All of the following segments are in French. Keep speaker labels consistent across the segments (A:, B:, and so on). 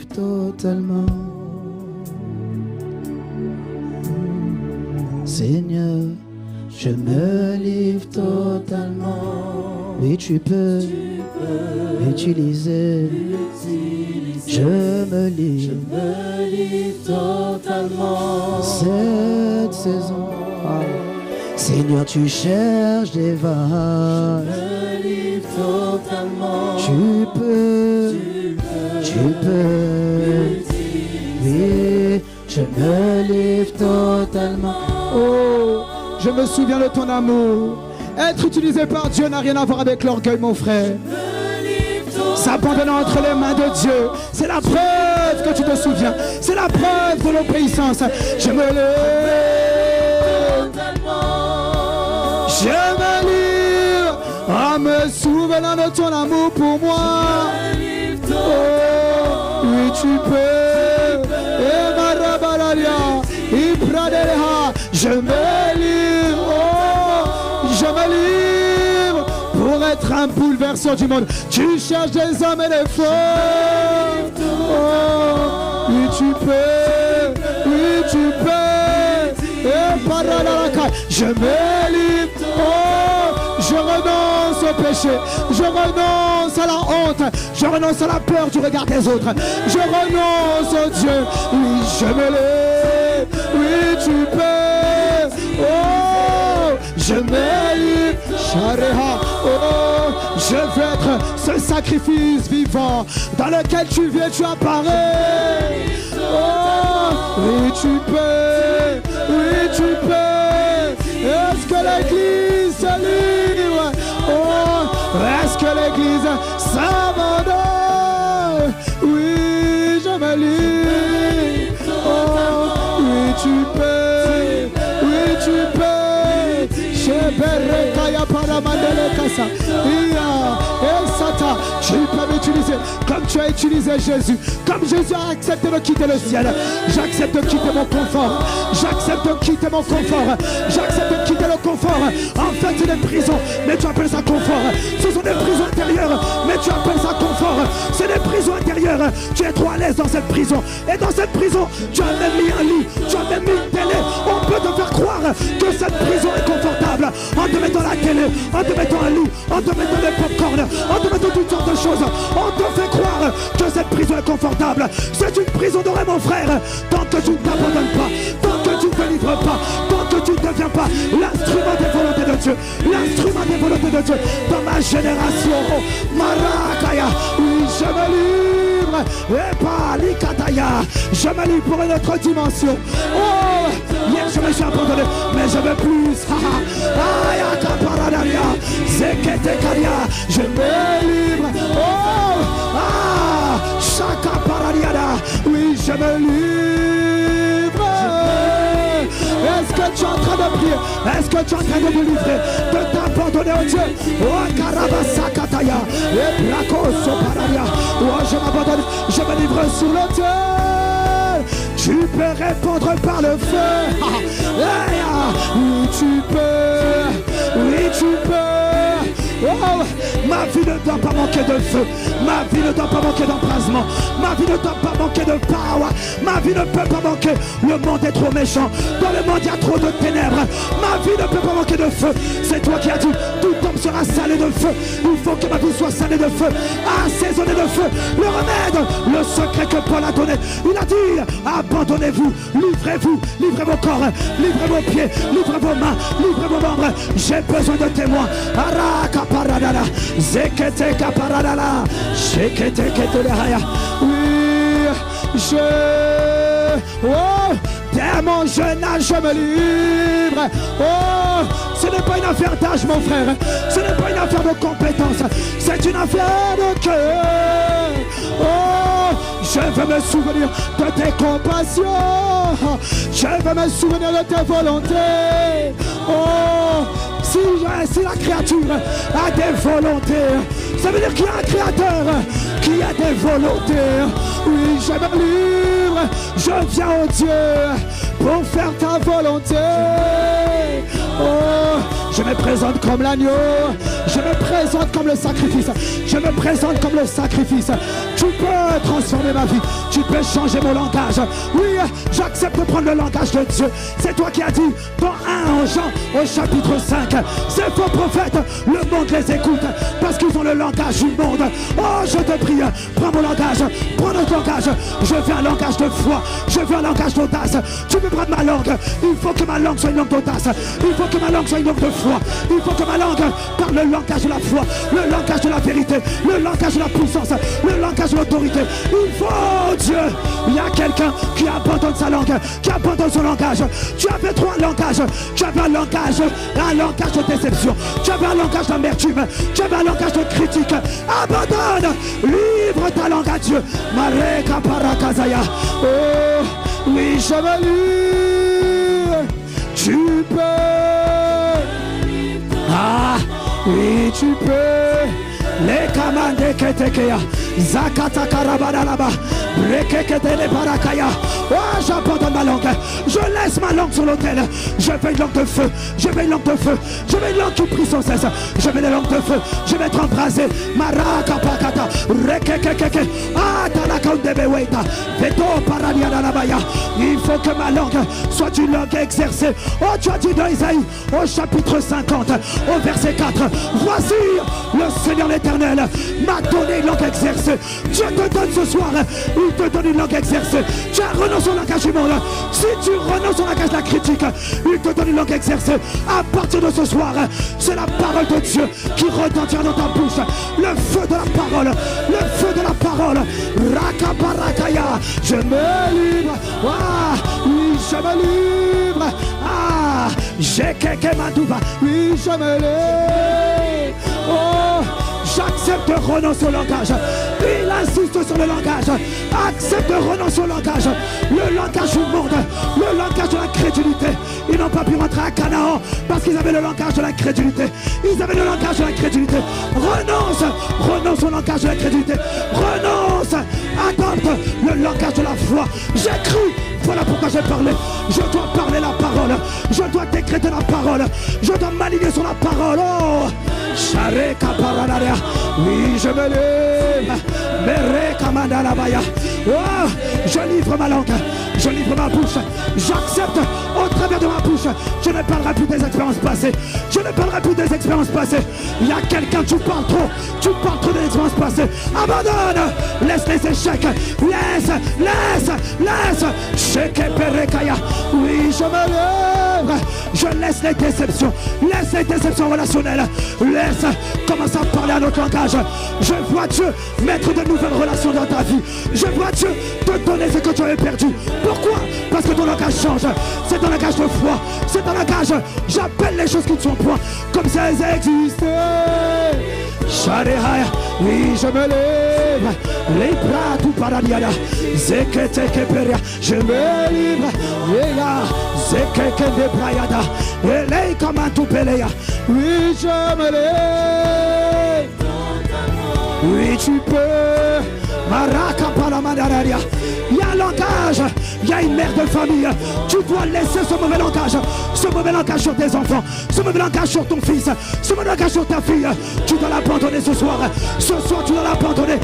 A: livre totalement. Seigneur, je me livre totalement. Oui, tu peux utiliser. Je me livre totalement. Cette saison, Seigneur, tu cherches des vagues. Je me livre totalement. Tu peux. Oui, je me livre totalement.
B: Oh, je me souviens de ton amour. Être utilisé par Dieu n'a rien à voir avec l'orgueil, mon frère. S'abandonner entre les mains de Dieu, c'est la preuve que tu te souviens. C'est la preuve de l'obéissance. Je me livre en me souvenant de ton amour pour moi. Oh, oui, tu peux. Et Marabalaria, Ibradeleha, je me livre. Oh, je me livre pour être un bouleverseur du monde. Tu cherches des hommes et des femmes. Oh, oui, tu peux. Oui, tu peux. Et Paralalaka, je me livre. Oh, je renonce au péché, je renonce à la honte, je renonce à la peur du regard des autres, je renonce au Dieu. Oui, je me lève, oui, tu peux. Oh, je me livre, Shareha. Oh, je veux être ce sacrifice vivant dans lequel tu viens, tu apparais. Oh, oui, tu peux, oui, tu peux. Est-ce que l'église se livre? Oh, est-ce que l'église s'abandonne? Oui, je me livre. Oh, oui, tu peux. Oui, tu peux. Cheberekaya paramandele kasa. Et Satan, tu peux m'utiliser comme tu as utilisé Jésus. Comme Jésus a accepté de quitter le ciel, j'accepte de quitter mon confort. J'accepte de quitter mon confort. J'accepte de quitter le confort. En fait, c'est des prisons, mais tu appelles ça confort. Ce sont des prisons intérieures, mais tu appelles ça confort. C'est des prisons intérieures. Tu es trop à l'aise dans cette prison. Et dans cette prison, tu as même mis un lit, tu as même mis une télé. On peut te faire croire que cette prison est confortable en te mettant la télé, en te mettant un lit, en te mettant des pop-corn, en te mettant toutes sortes de choses. On te fait croire que cette prison est confortable. C'est une prison dorée, mon frère. Tant que tu ne t'abandonnes pas, tant que tu ne te livres pas, tant que tu ne deviens pas l'instrument des volontés de Dieu, l'instrument des volontés de Dieu dans ma génération. Marakaya, oui, je me livre. Et pas l'ikataya, je me livre pour une autre dimension. Oh, hier je me suis abandonné, mais je veux plus. Je me livre. Oh, Shaka Paradiada. Oui, je me livre. Est-ce que tu es en train de prier? Est-ce que tu es en train de te livrer, de t'abandonner au Dieu? Oh, Karabasakataya. Et Brakoso Paradia. Oh, je m'abandonne, je me livre sur le Dieu. Tu peux répondre par le feu. Oui, tu peux. Oui, tu peux. Oh, ma vie ne doit pas manquer de feu. Ma vie ne doit pas manquer d'embrasement. Ma vie ne doit pas manquer de power. Ma vie ne peut pas manquer. Le monde est trop méchant. Dans le monde il y a trop de ténèbres. Ma vie ne peut pas manquer de feu. C'est toi qui as dit, tout homme sera salé de feu. Il faut que ma vie soit salée de feu, assaisonnée de feu. Le remède, le secret que Paul a donné. Il a dit, abandonnez-vous, livrez-vous, livrez vos corps, livrez vos pieds, livrez vos mains, livrez vos membres. J'ai besoin de témoins. Araka paradala, zekete kaparadala, shekete ketelehaya. Oui, oh, dès mon jeune âge, je me livre. Oh, ce n'est pas une affaire d'âge, mon frère. Ce n'est pas une affaire de compétence. C'est une affaire de cœur. Oh, je veux me souvenir de tes compassions. Je veux me souvenir de tes volontés. Oh, si la créature a des volontés, ça veut dire qu'il y a un créateur qui a des volontés. Oui, je me livre, je viens au Dieu pour faire ta volonté. Oh, Je me présente comme l'agneau. Je me présente comme le sacrifice. Je me présente comme le sacrifice. Tu peux transformer ma vie. Tu peux changer mon langage. Oui, j'accepte de prendre le langage de Dieu. C'est toi qui as dit dans 1 Jean au chapitre 5. Ces faux prophètes, le monde les écoute parce qu'ils ont le langage du monde. Oh, je te prie, prends mon langage. Prends notre langage. Je veux un langage de foi. Je veux un langage d'audace. Tu peux prendre ma langue. Il faut que ma langue soit une langue d'audace. Il faut que ma langue soit une langue de foi. Il faut que ma langue parle le langage de la foi, le langage de la vérité, le langage de la puissance, le langage de l'autorité. Il faut, Dieu, il y a quelqu'un qui abandonne sa langue, qui abandonne son langage. Tu avais 3 langages. Tu avais un langage de déception. Tu avais un langage d'amertume. Tu avais un langage de critique. Abandonne, livre ta langue à Dieu. Mareka parakazaya. Oh, oui, je me livre. Tu peux. Ah, oui, tu peux. Les commandes que tekeya. Zakata karabana là-bas. Brekekete les barakaya. Oh, j'abandonne ma langue. Je laisse ma langue sur l'autel. Je veux une langue de feu. Je veux une langue de feu. Je veux une langue qui prie sans cesse. Je veux une langue de feu. Je vais être embrasé. Maraka pakata. Rekekekeke. Ah, talakaundebeweta. Veto paraniana labaya. Il faut que ma langue soit une langue exercée. Oh, tu as dit dans Isaïe, au chapitre 50, au verset 4. Voici le Seigneur l'Éternel m'a donné une langue exercée. Dieu te donne ce soir. Il te donne une langue exercée. Tu as renoncé au langage du monde. Si tu renonces au langage de la critique, il te donne une langue exercée. À partir de ce soir, c'est la parole de Dieu qui retentira dans ta bouche. Le feu de la parole. Le feu de la parole. Rakaparakaya. Je me livre. Ah, oui, je me livre. Ah, j'ai quelqu'un madouva. Oui, je me livre. Oh, j'accepte de renoncer au langage. Il insiste sur le langage. Accepte de renoncer au langage. Le langage du monde. Le langage de la crédulité. Ils n'ont pas pu rentrer à Canaan parce qu'ils avaient le langage de la crédulité. Ils avaient le langage de la crédulité. Renonce. Renonce au langage de la crédulité. Renonce. Adopte le langage de la foi. J'écris. Voilà pourquoi j'ai parlé. Je dois parler la parole. Je dois décréter la parole. Je dois m'aligner sur la parole. Oh, oui, je me lève. Oh, je livre ma langue. Je livre ma bouche. J'accepte au travers de ma bouche. Je ne parlerai plus des expériences passées. Je ne parlerai plus des expériences passées. Il y a quelqu'un, tu parles trop. Tu parles trop des expériences passées. Abandonne. Laisse les échecs. Laisse. Oui, je me lève. Je laisse les déceptions. Laisse les déceptions relationnelles. Laisse. Commence à parler à notre langage. Je vois Dieu mettre de nouvelles relations dans ta vie. Je vois Dieu te donner ce que tu avais perdu. Pourquoi? Parce que ton langage change. C'est un langage de foi. C'est un langage. J'appelle les choses qui ne sont point comme si elles existaient. Oui, je me lève. Les bras tout paradiana. Zeketekeperia. Je me livre. Zekeke de brayada. Et comme un tout pelea. Oui, je me lève. Oui, tu peux. Maraka palamandararia. Il y a un langage. Il y a une mère de famille. Tu dois laisser ce mauvais langage sur tes enfants, ce mauvais langage sur ton fils, ce mauvais langage sur ta fille. Tu dois l'abandonner ce soir. Ce soir, tu dois l'abandonner.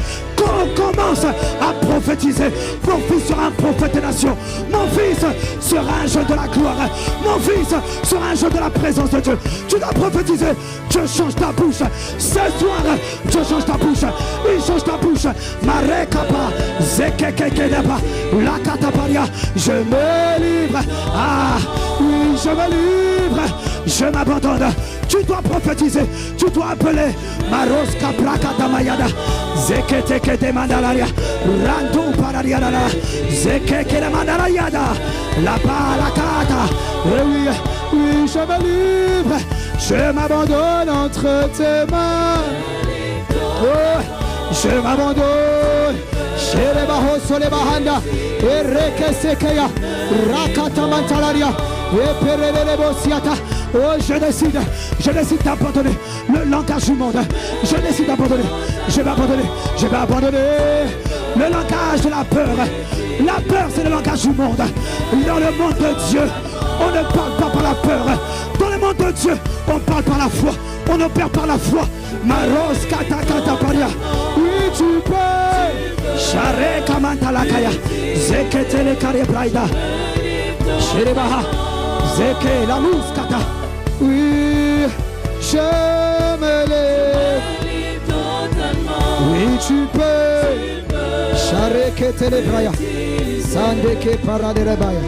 B: Commence à prophétiser. Mon fils sera un prophète des nations. Mon fils sera un jeune de la gloire. Mon fils sera un jeune de la présence de Dieu. Tu dois prophétiser. Dieu change ta bouche. Ce soir, Dieu change ta bouche. Il change ta bouche. Marekapa, Zekekekedeba, Lakataparia. Je me livre. Ah, oui, je me livre. Je m'abandonne. Tu dois prophétiser. Tu dois appeler. Maroska Brakatamayada. Zeketeke mandalaria. Randu parariana. Zekeke mandalariada. La barakata. Oui, je me livre. Je m'abandonne entre tes mains. Oh, je m'abandonne. Chez les bahos, sur les bahanda. Et rekesekeya. Rakata mantalaria. Et perele bosiata. Oh, je décide d'abandonner le langage du monde. Je décide d'abandonner. Je vais abandonner le langage de la peur. La peur, c'est le langage du monde. Dans le monde de Dieu, on ne parle pas par la peur. Dans le monde de Dieu, On parle par la foi. On opère par la foi. Maros kata kata paria. Oui, tu peux. Share kamanta lakaya. Zeketele kare braida. Sherebaha. Zeke la mouskata. Oui, je me lève. Oui, tu peux. Share ketele braya. Sandeke paradere baya.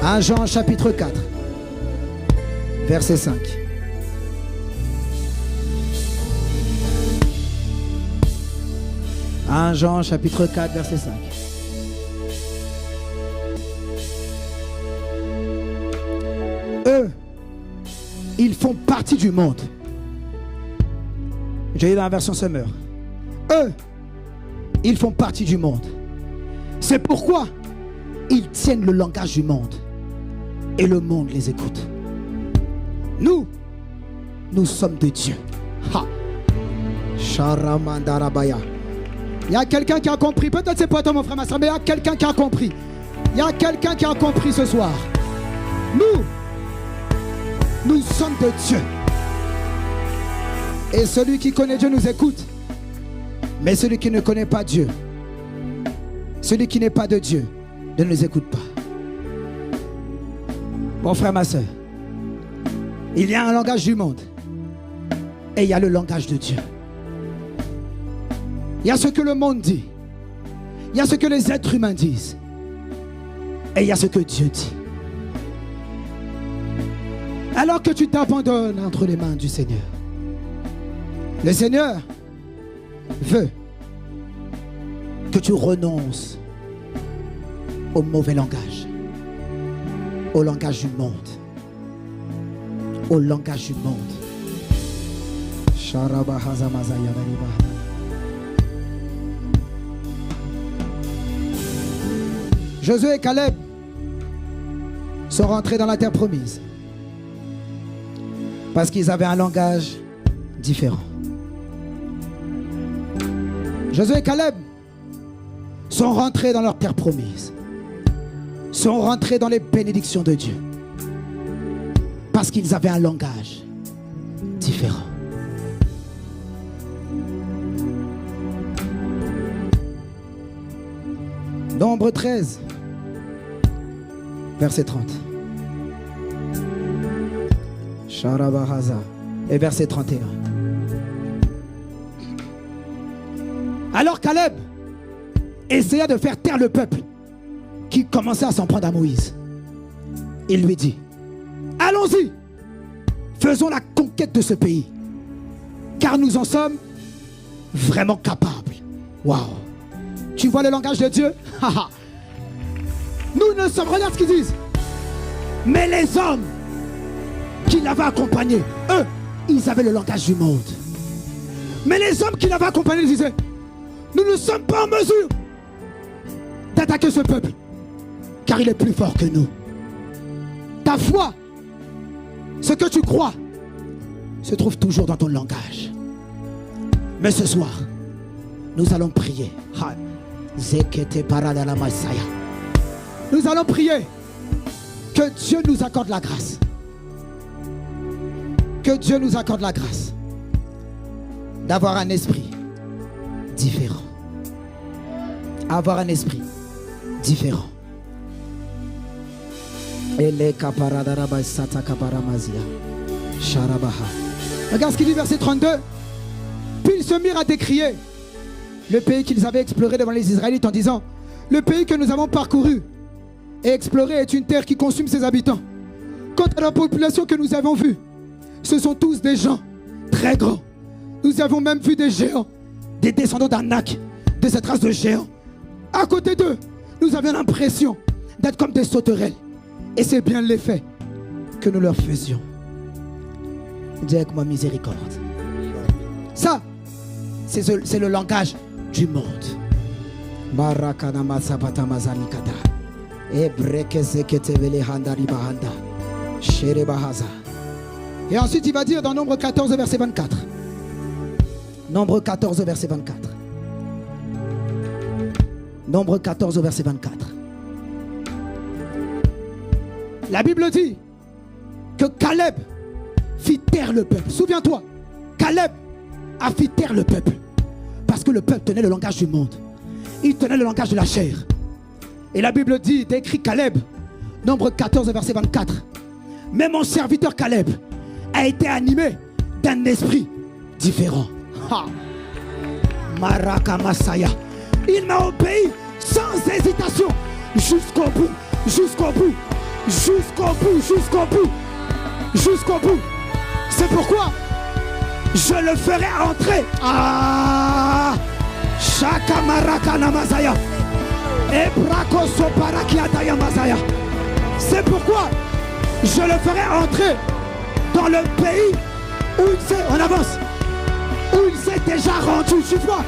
B: 1 Jean chapitre 4, verset 5. « 1 Jean chapitre 4, verset 5. Eux, ils font partie du monde. J'ai lu dans la version Summer. Eux, ils font partie du monde. C'est pourquoi ils tiennent le langage du monde. Et le monde les écoute. Nous sommes de Dieu. Ha. Sharamandarabaya. Il y a quelqu'un qui a compris. Peut-être c'est pas toi mon frère, ma soeur, mais il y a quelqu'un qui a compris. Il y a quelqu'un qui a compris ce soir. Nous sommes de Dieu. Et celui qui connaît Dieu nous écoute. Mais celui qui ne connaît pas Dieu, celui qui n'est pas de Dieu, ne nous écoute pas. Mon frère, ma soeur, il y a un langage du monde et il y a le langage de Dieu. Il y a ce que le monde dit, il y a ce que les êtres humains disent et il y a ce que Dieu dit. Alors que tu t'abandonnes entre les mains du Seigneur, le Seigneur veut que tu renonces au mauvais langage, au langage du monde, au langage du monde. Josué et Caleb sont rentrés dans la terre promise parce qu'ils avaient un langage différent. Josué et Caleb sont rentrés dans leur terre promise, sont rentrés dans les bénédictions de Dieu parce qu'ils avaient un langage différent. Nombre 13, verset 30. Sharabahaza et verset 31. Alors Caleb essaya de faire taire le peuple qui commençait à s'en prendre à Moïse. Il lui dit: allons-y, faisons la conquête de ce pays, car nous en sommes vraiment capables. Waouh! Tu vois le langage de Dieu? Nous ne sommes, regarde ce qu'ils disent. Mais les hommes qui l'avaient accompagné, eux, ils avaient le langage du monde. Mais les hommes qui l'avaient accompagné disaient: nous ne sommes pas en mesure d'attaquer ce peuple, car il est plus fort que nous. Ta foi, ce que tu crois, se trouve toujours dans ton langage. Mais ce soir, nous allons prier. Nous allons prier que Dieu nous accorde la grâce. Que Dieu nous accorde la grâce d'avoir un esprit différent. Avoir un esprit différent. Regarde ce qu'il dit, verset 32. Puis ils se mirent à décrier le pays qu'ils avaient exploré devant les Israélites en disant: le pays que nous avons parcouru et exploré est une terre qui consume ses habitants. Quant à la population que nous avons vue, ce sont tous des gens très grands. Nous avons même vu des géants, des descendants d'Anak, de cette race de géants. À côté d'eux, nous avions l'impression d'être comme des sauterelles. Et c'est bien l'effet que nous leur faisions. Dis avec moi: miséricorde. Ça, c'est le langage du monde. Et ensuite il va dire dans Nombre 14 verset 24. Nombre 14 verset 24.
A: Nombre 14 au verset 24.
B: La Bible dit que Caleb fit taire le peuple. Souviens-toi, Caleb a fait taire le peuple. Parce que le peuple tenait le langage du monde. Il tenait le langage de la chair. Et la Bible dit, décrit Caleb, Nombre 14 verset 24. Mais mon serviteur Caleb a été animé d'un esprit différent. Maraka Masaya. Il m'a obéi sans hésitation jusqu'au bout, jusqu'au bout, jusqu'au bout, jusqu'au bout, jusqu'au bout. C'est pourquoi je le ferai entrer. Shaka Maraka Namasaya. Ebrako Soparakiataya Masaya. C'est pourquoi je le ferai entrer dans le pays où il s'est, on avance, où il s'est déjà rendu. Tu vois,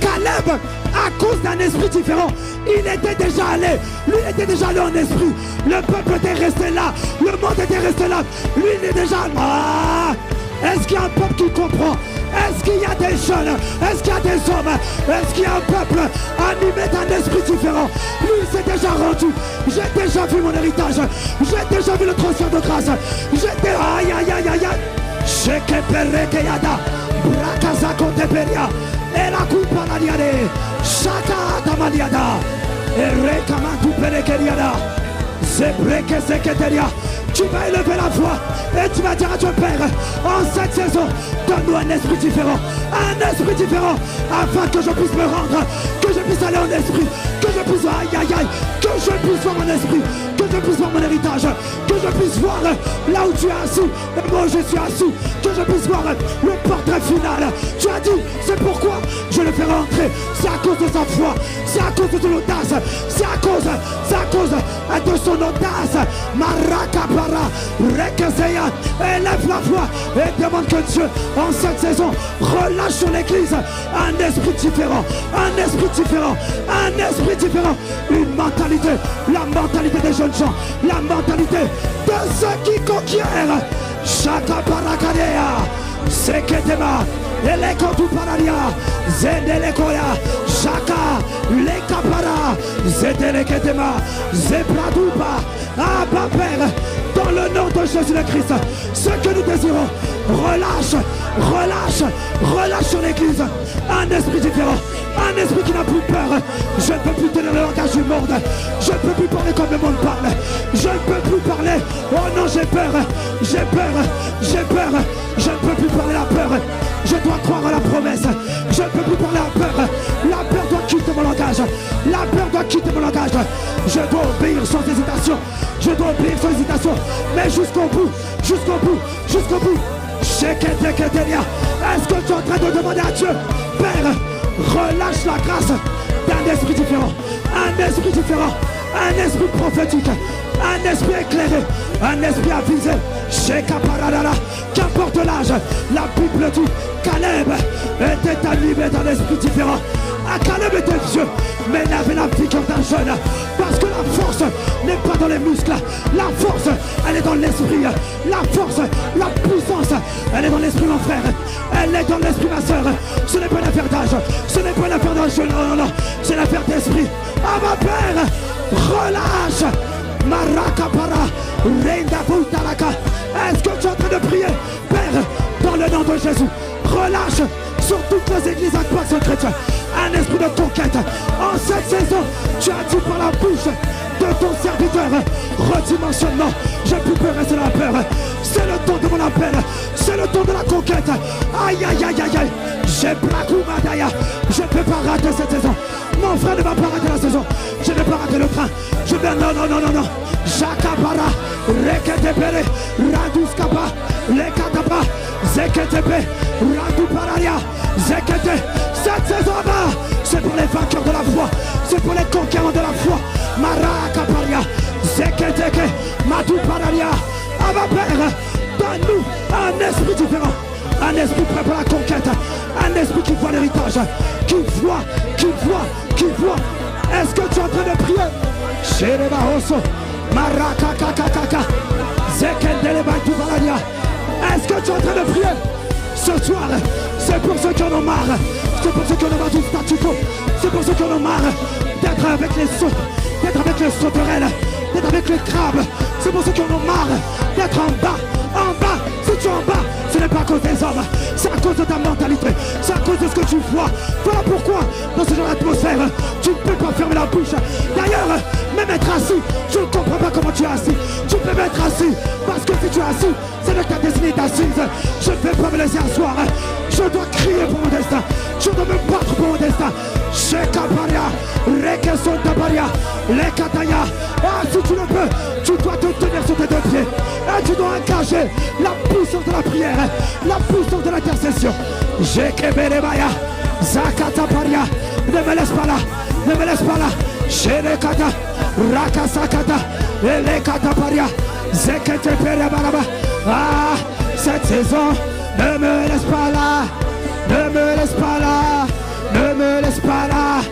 B: Caleb, à cause d'un esprit différent, il était déjà allé. Lui était déjà allé en esprit. Le peuple était resté là. Le monde était resté là. Lui, il est déjà là. Est-ce qu'il y a un peuple qui comprend? Est-ce qu'il y a des jeunes? Est-ce qu'il y a des hommes? Est-ce qu'il y a un peuple animé d'un esprit différent? Lui s'est déjà rendu. J'ai déjà vu mon héritage. J'ai déjà vu le transfert de grâce. J'étais aïe aïe aïe aïe aïe. Shekeperekeyada Brakazako Teperia et la coupa l'aliade Shaka Tamaliada et Rekamatu Perekeriada Zebreke Seketeria. Tu vas élever la voix et tu vas dire à ton Père, en cette saison, donne-nous un esprit différent, afin que je puisse me rendre, que je puisse aller en esprit, que je puisse, aïe aïe aïe, que je puisse voir mon esprit, que je puisse voir mon héritage, que je puisse voir là où tu es assis et moi où je suis assis, que je puisse voir le portrait final. Tu as dit, c'est pourquoi je le ferai entrer, c'est à cause de sa foi, c'est à cause de son audace, c'est à cause de son audace. Marakapara, Rekeseya, élève la voix et demande que Dieu, en cette saison, relâche sur l'église un esprit différent, une mentalité, la mentalité des jeunes gens, la mentalité de ceux qui conquièrent. Shaka Parakadea, Seketema, Elekotu Pararia, Zendelekoya, Shaka, Lekapara, Zedeleketema, Zebradupa, Abba Père, dans le nom de Jésus le Christ, ce que nous désirons, relâche sur l'église un esprit différent, un esprit qui n'a plus peur. Je ne peux plus tenir le langage du monde, je ne peux plus parler comme le monde parle, je ne peux plus parler, oh non j'ai peur, je ne peux plus parler la peur, je dois croire à la promesse, je ne peux plus parler la peur doit quitter mon langage, je dois obéir sans hésitation, mais jusqu'au bout. Est-ce que tu es en train de demander à Dieu, Père, relâche la grâce d'un esprit différent, un esprit prophétique, un esprit éclairé, un esprit avisé, qu'importe l'âge, la Bible dit, Caleb était animé d'un esprit différent. Caleb était vieux, mais il avait la vigueur d'un jeune. Parce que la force n'est pas dans les muscles. La force, elle est dans l'esprit. La force, la puissance, elle est dans l'esprit, mon frère. Elle est dans l'esprit, ma soeur. Ce n'est pas une affaire d'âge. Ce n'est pas une affaire d'âge. Non. C'est l'affaire d'esprit. Ah, ma Père, relâche. Marakapara, Reinda Boutaraka. Est-ce que tu es en train de prier, Père, dans le nom de Jésus? Relâche sur toutes les églises à toi, chrétien, un esprit de conquête. En cette saison, tu as dit par la bouche de ton serviteur, redimensionnement. Je ne peux plus rester dans la peur. C'est le temps de mon appel, c'est le temps de la conquête. Aïe. J'ai Brakumadaya. Je ne peux pas rater cette saison. Mon frère ne va pas rater la saison. Je ne vais pas rater le train. Je vais non. Jakapara, Reketepere, Raduskapa, Lekatapa, Zeketepe, Radupararia, Zekete. Cette saison-là, c'est pour les vainqueurs de la foi, c'est pour les conquérants de la foi. Marakaparia, Zeketeke, Madupararia. À ma Père, donne-nous un esprit différent, un esprit prêt pour la conquête, un esprit qui voit l'héritage, qui voit. Est-ce que tu es en train de prier? Sherebahoso, Marakakakaka, Zekendelebantubalaria. Est-ce que tu es en train de prier? Ce soir, c'est pour ceux qui en ont marre, c'est pour ceux qui en ont marre du statu quo, C'est pour ceux qui en ont marre d'être avec les sauterelles, d'être avec les crabes. C'est pour ceux qui en ont marre d'être en bas. Si tu es en bas, ce n'est pas à cause des hommes, c'est à cause de ta mentalité, c'est à cause de ce que tu vois. Voilà pourquoi, dans ce genre d'atmosphère, tu ne peux pas fermer la bouche. D'ailleurs, même être assis, je ne comprends pas comment tu es assis. Tu peux même être assis, parce que si tu es assis, c'est de ta destinée d'assise. Je ne vais pas me laisser asseoir. Je dois crier pour mon destin. Je dois me battre pour mon destin. Shekaparia, Rekesontaparia, Lekataya. Ah, si tu le peux, tu dois te tenir sur tes deux pieds. Et tu dois engager la puissance de la prière, la puissance de l'intercession. Jekeberebaya, Zakataparia. Ne me laisse pas là, ne me laisse pas là. Shelekata, Rakasakata, Elekataparia, Zeketeperebaraba. Ah, cette saison, ne me laisse pas là, ne me laisse pas là, ne me laisse pas là,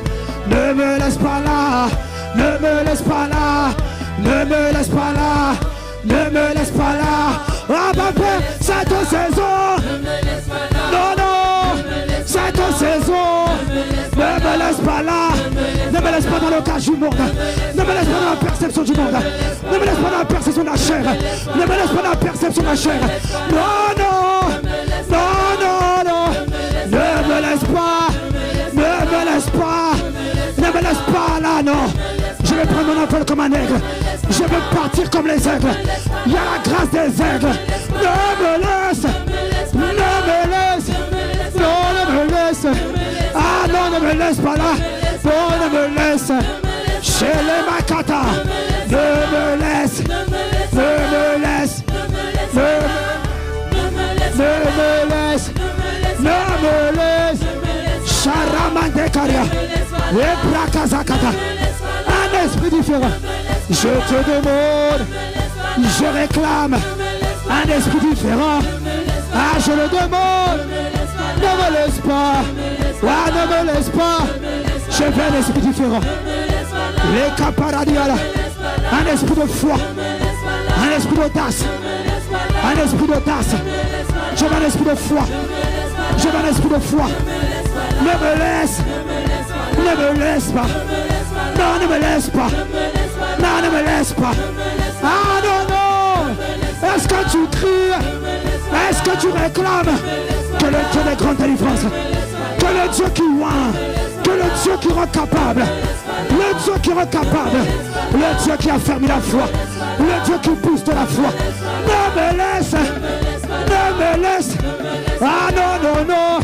B: ne me laisse pas là, ne me laisse pas là, ne me laisse pas là, ne me laisse pas là. Ah ma père, cette saison, non, non, cette saison, ne me laisse pas là, ne me laisse pas dans le cage du monde, ne me laisse pas dans la perception du monde, ne me laisse pas dans la perception de la chair, ne me laisse pas dans la perception de la chair. Non, non, non, non, non, ne me laisse pas, ne me laisse pas, ne me laisse pas là, non. Je vais prendre mon envol comme un aigle, je vais partir comme les aigles. Il y a la grâce des aigles. Ne me laisse, ne me laisse, non, ne me laisse. Ah non, ne me laisse pas là, non, ne me laisse. Chez les Makata, ne me laisse, ne me laisse, ne me laisse, ne me laisse. Charamandekaria, et Brakazakata. Un esprit différent. Je te demande, je réclame un esprit différent. Ah, je le demande. Ne me laisse pas. Ah, ne me laisse pas. Je veux un esprit différent. Les caparadiala. Un esprit de foi. Un esprit d'audace. Un esprit d'audace. Je veux un esprit de foi. Je veux un esprit de foi. Ne me laisse. Ne me laisse pas. Non, ne me laisse pas. Non, ne me laisse pas. Ah non, non. Est-ce que tu cries? Est-ce que tu réclames que le Dieu des grandes délivrances, que le Dieu qui oint, que le Dieu qui rend capable, le Dieu qui rend capable, le Dieu qui a fermé la foi, le Dieu qui pousse de la foi. Ne me laisse, ne me laisse. Ah non, non, non.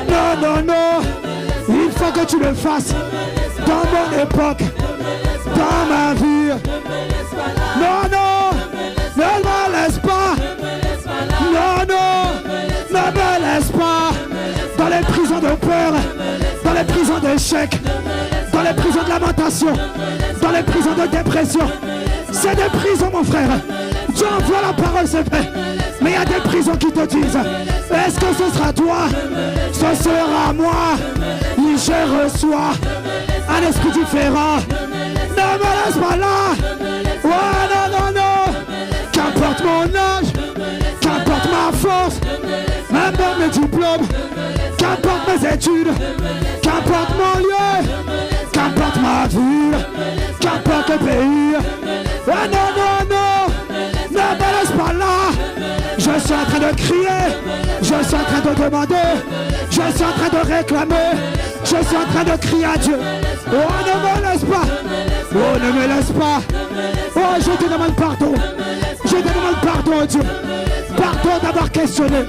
B: Non, non, non. Il faut que tu le fasses dans mon époque, dans ma vie. Non, non, ne me laisse pas. Non, non, ne me laisse pas. Dans les prisons de peur, dans les prisons d'échec, dans les prisons de lamentation, dans les prisons de dépression. C'est des prisons, mon frère. Dieu envoie la parole, c'est vrai. Mais il y a des prisons qui te disent, est-ce que ce sera toi? Ce sera moi. Je reçois un esprit différent. Ne me laisse pas là. Oh non, non, non. Qu'importe mon âge, qu'importe ma force, même dans mes diplômes, qu'importe mes études, qu'importe mon lieu, qu'importe ma ville, qu'importe le pays. Oh non, non, non. Ne me laisse pas là. Je suis en train de crier, je suis en train de demander, je suis en train de réclamer, je suis en train de crier à Dieu. Oh, ne me laisse pas. Oh, ne me laisse pas. Oh, je te demande pardon. Je te demande pardon, Dieu. Pardon d'avoir questionné.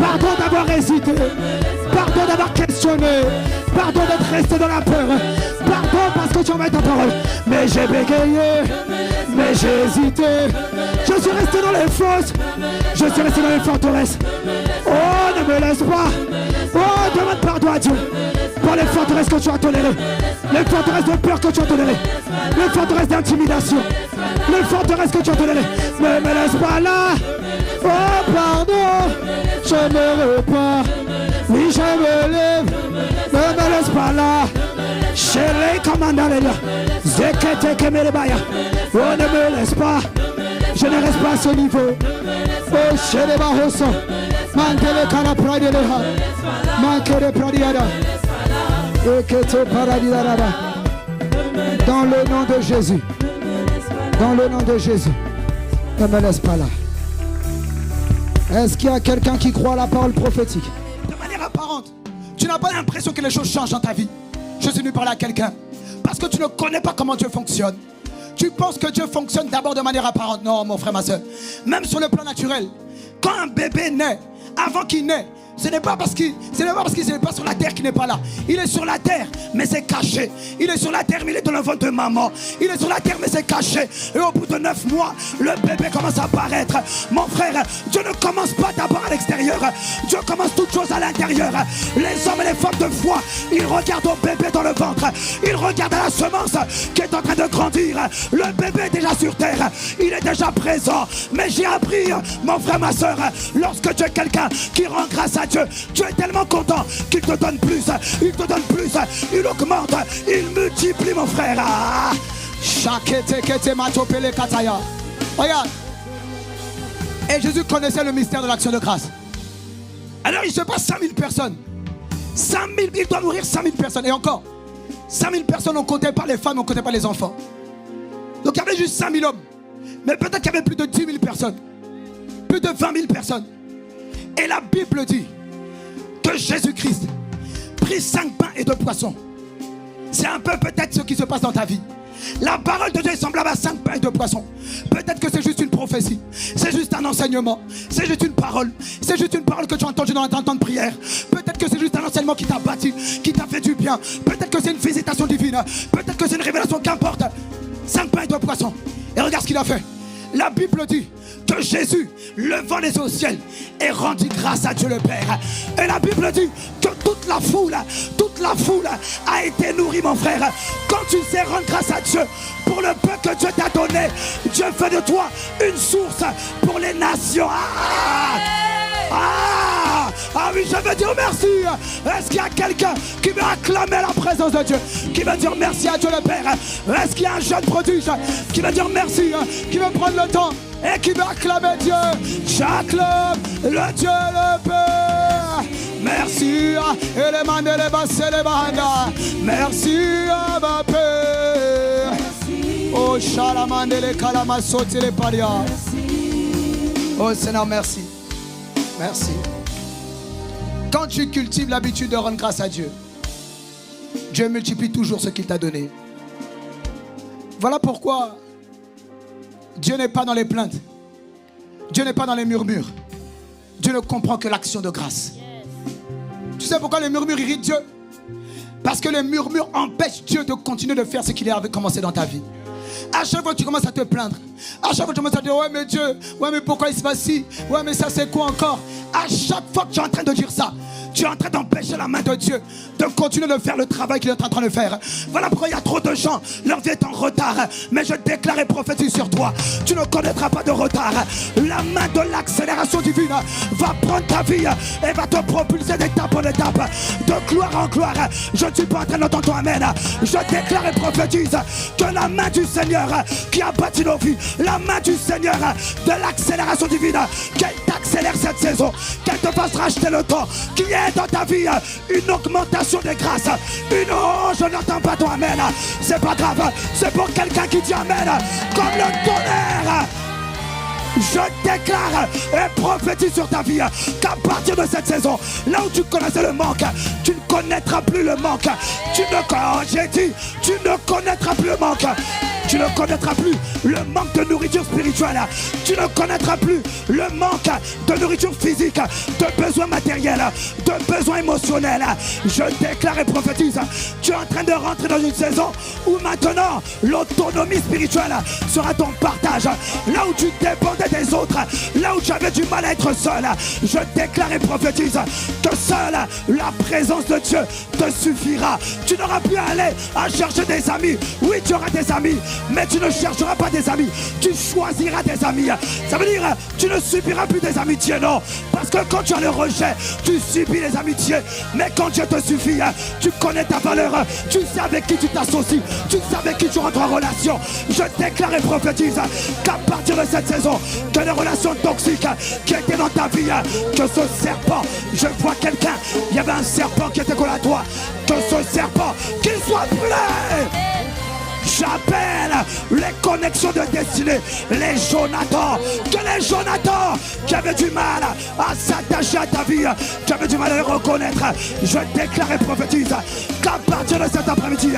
B: Pardon d'avoir hésité. Pardon d'avoir questionné. Pardon d'être resté dans la peur. Pardon parce que tu envoies ta parole. Mais j'ai bégayé. Mais j'ai hésité. Je suis resté dans les fosses. Je suis resté dans les forteresses. Oh, ne me laisse pas. Oh, demande pardon à Dieu pour les forteresses que tu as tolérées. Les forteresses de peur que tu as tolérées. Les forteresses d'intimidation. Les forteresses que tu as tolérées. Ne me laisse pas là. Oh, pardon. Je me repars. Oui, je me lève. Ne me laisse pas là. Chez les commandants, Zekete Kemerebaya. Oh, ne me laisse pas. Je ne reste pas à ce niveau. Oh, chez les Bahosa. Mantele Kara Pradeleha. Mankere Pradiada. Dans le nom de Jésus. Dans le nom de Jésus. Ne me laisse pas là. Est-ce qu'il y a quelqu'un qui croit à la parole prophétique? De manière apparente, tu n'as pas l'impression que les choses changent dans ta vie. Je suis venu parler à quelqu'un. Parce que tu ne connais pas comment Dieu fonctionne. Tu penses que Dieu fonctionne d'abord de manière apparente. Non, mon frère, ma soeur. Même sur le plan naturel, quand un bébé naît, avant qu'il naît, ce n'est pas parce qu'il n'est pas sur la terre qu'il n'est pas là. Il est sur la terre, mais c'est caché. Il est sur la terre, mais il est dans le ventre de maman. Il est sur la terre, mais c'est caché. Et au bout de 9 mois, le bébé commence à apparaître. Mon frère, Dieu ne commence pas d'abord à l'extérieur. Dieu commence toutes choses à l'intérieur. Les hommes et les femmes de foi, ils regardent au bébé dans le ventre. Ils regardent à la semence qui est en train de grandir. Le bébé est déjà sur terre. Il est déjà présent. Mais j'ai appris, mon frère, ma soeur, lorsque tu es quelqu'un qui rend grâce à Dieu, Dieu est tellement content qu'il te donne plus, il te donne plus, il augmente, il multiplie, mon frère. Regarde. Et Jésus connaissait le mystère de l'action de grâce. Alors il se passe 5000 personnes. 5000, il doit nourrir 5000 personnes. Et encore, 5000 personnes, on comptait pas les femmes, on comptait pas les enfants. Donc il y avait juste 5000 hommes. Mais peut-être qu'il y avait plus de 10 000 personnes. Plus de 20 000 personnes. Et la Bible dit que Jésus-Christ prit 5 pains et 2 poissons. C'est un peu peut-être ce qui se passe dans ta vie. La parole de Dieu est semblable à 5 pains et 2 poissons. Peut-être que c'est juste une prophétie. C'est juste un enseignement. C'est juste une parole. C'est juste une parole que tu as entendue dans un temps de prière. Peut-être que c'est juste un enseignement qui t'a bâti, qui t'a fait du bien. Peut-être que c'est une visitation divine. Peut-être que c'est une révélation, qu'importe. 5 pains et 2 poissons. Et regarde ce qu'il a fait. La Bible dit que Jésus, levant les yeux au ciel, et rendit grâce à Dieu le Père. Et la Bible dit que toute la foule a été nourrie, mon frère. Quand tu sais rendre grâce à Dieu pour le peu que Dieu t'a donné, Dieu fait de toi une source pour les nations. Ah oui, je veux dire merci. Est-ce qu'il y a quelqu'un qui veut acclamer la présence de Dieu, qui veut dire merci à Dieu le Père? Est-ce qu'il y a un jeune prodige qui veut dire merci, qui veut prendre le temps et qui veut acclamer Dieu? J'acclame le Dieu le Père. Merci. Merci à ma Père. Oh, Shalamandele Kalamasote les Paria. Oh Seigneur, merci. Merci. Quand tu cultives l'habitude de rendre grâce à Dieu, Dieu multiplie toujours ce qu'il t'a donné. Voilà pourquoi Dieu n'est pas dans les plaintes. Dieu n'est pas dans les murmures. Dieu ne comprend que l'action de grâce. Tu sais pourquoi les murmures irritent Dieu? Parce que les murmures empêchent Dieu de continuer de faire ce qu'il a commencé dans ta vie. À chaque fois que tu commences à te plaindre, à chaque fois que tu commences à dire ouais mais Dieu, ouais mais pourquoi il se passe ci, ouais mais ça c'est quoi encore? À chaque fois que tu es en train de dire ça, tu es en train d'empêcher la main de Dieu de continuer de faire le travail qu'il est en train de faire. Voilà pourquoi il y a trop de gens, leur vie est en retard. Mais je déclare et prophétise sur toi, tu ne connaîtras pas de retard. La main de l'accélération divine va prendre ta vie et va te propulser d'étape en étape, de gloire en gloire. Je ne suis pas en train d'entendre ton amen. Je déclare et prophétise que la main du Seigneur qui a bâti nos vies, la main du Seigneur de l'accélération divine, qu'elle t'accélère cette saison, qu'elle te fasse racheter le temps, qu'il y ait dans ta vie une augmentation des grâces. Je n'entends pas ton amen. C'est pas grave, c'est pour quelqu'un qui dit amen comme le tonnerre. Je déclare et prophétise sur ta vie qu'à partir de cette saison, là où tu connaissais le manque, tu ne connaîtras plus le manque. J'ai dit, tu ne connaîtras plus le manque. Tu ne connaîtras plus le manque de nourriture spirituelle. Tu ne connaîtras plus le manque de nourriture physique, de besoins matériels, de besoins émotionnels. Je déclare et prophétise, tu es en train de rentrer dans une saison où maintenant l'autonomie spirituelle sera ton partage. Là où tu dépendais des autres, là où tu avais du mal à être seul, je déclare et prophétise que seule la présence de Dieu te suffira. Tu n'auras plus à aller à chercher des amis. Oui, tu auras des amis, mais tu ne chercheras pas des amis. Tu choisiras des amis. Ça veut dire, tu ne subiras plus des amitiés, non. Parce que quand tu as le rejet, tu subis les amitiés. Mais quand Dieu te suffit, tu connais ta valeur. Tu sais avec qui tu t'associes. Tu sais avec qui tu rentres en relation. Je déclare et prophétise qu'à partir de cette saison, que les relations toxiques qui étaient dans ta vie, que ce serpent, je vois quelqu'un, il y avait un serpent qui était collé à toi, que ce serpent, qu'il soit brûlé. J'appelle les connexions de destinée, les Jonathan, que les Jonathan qui avaient du mal à s'attacher à ta vie, qui avaient du mal à les reconnaître, je déclare et prophétise qu'à partir de cet après-midi,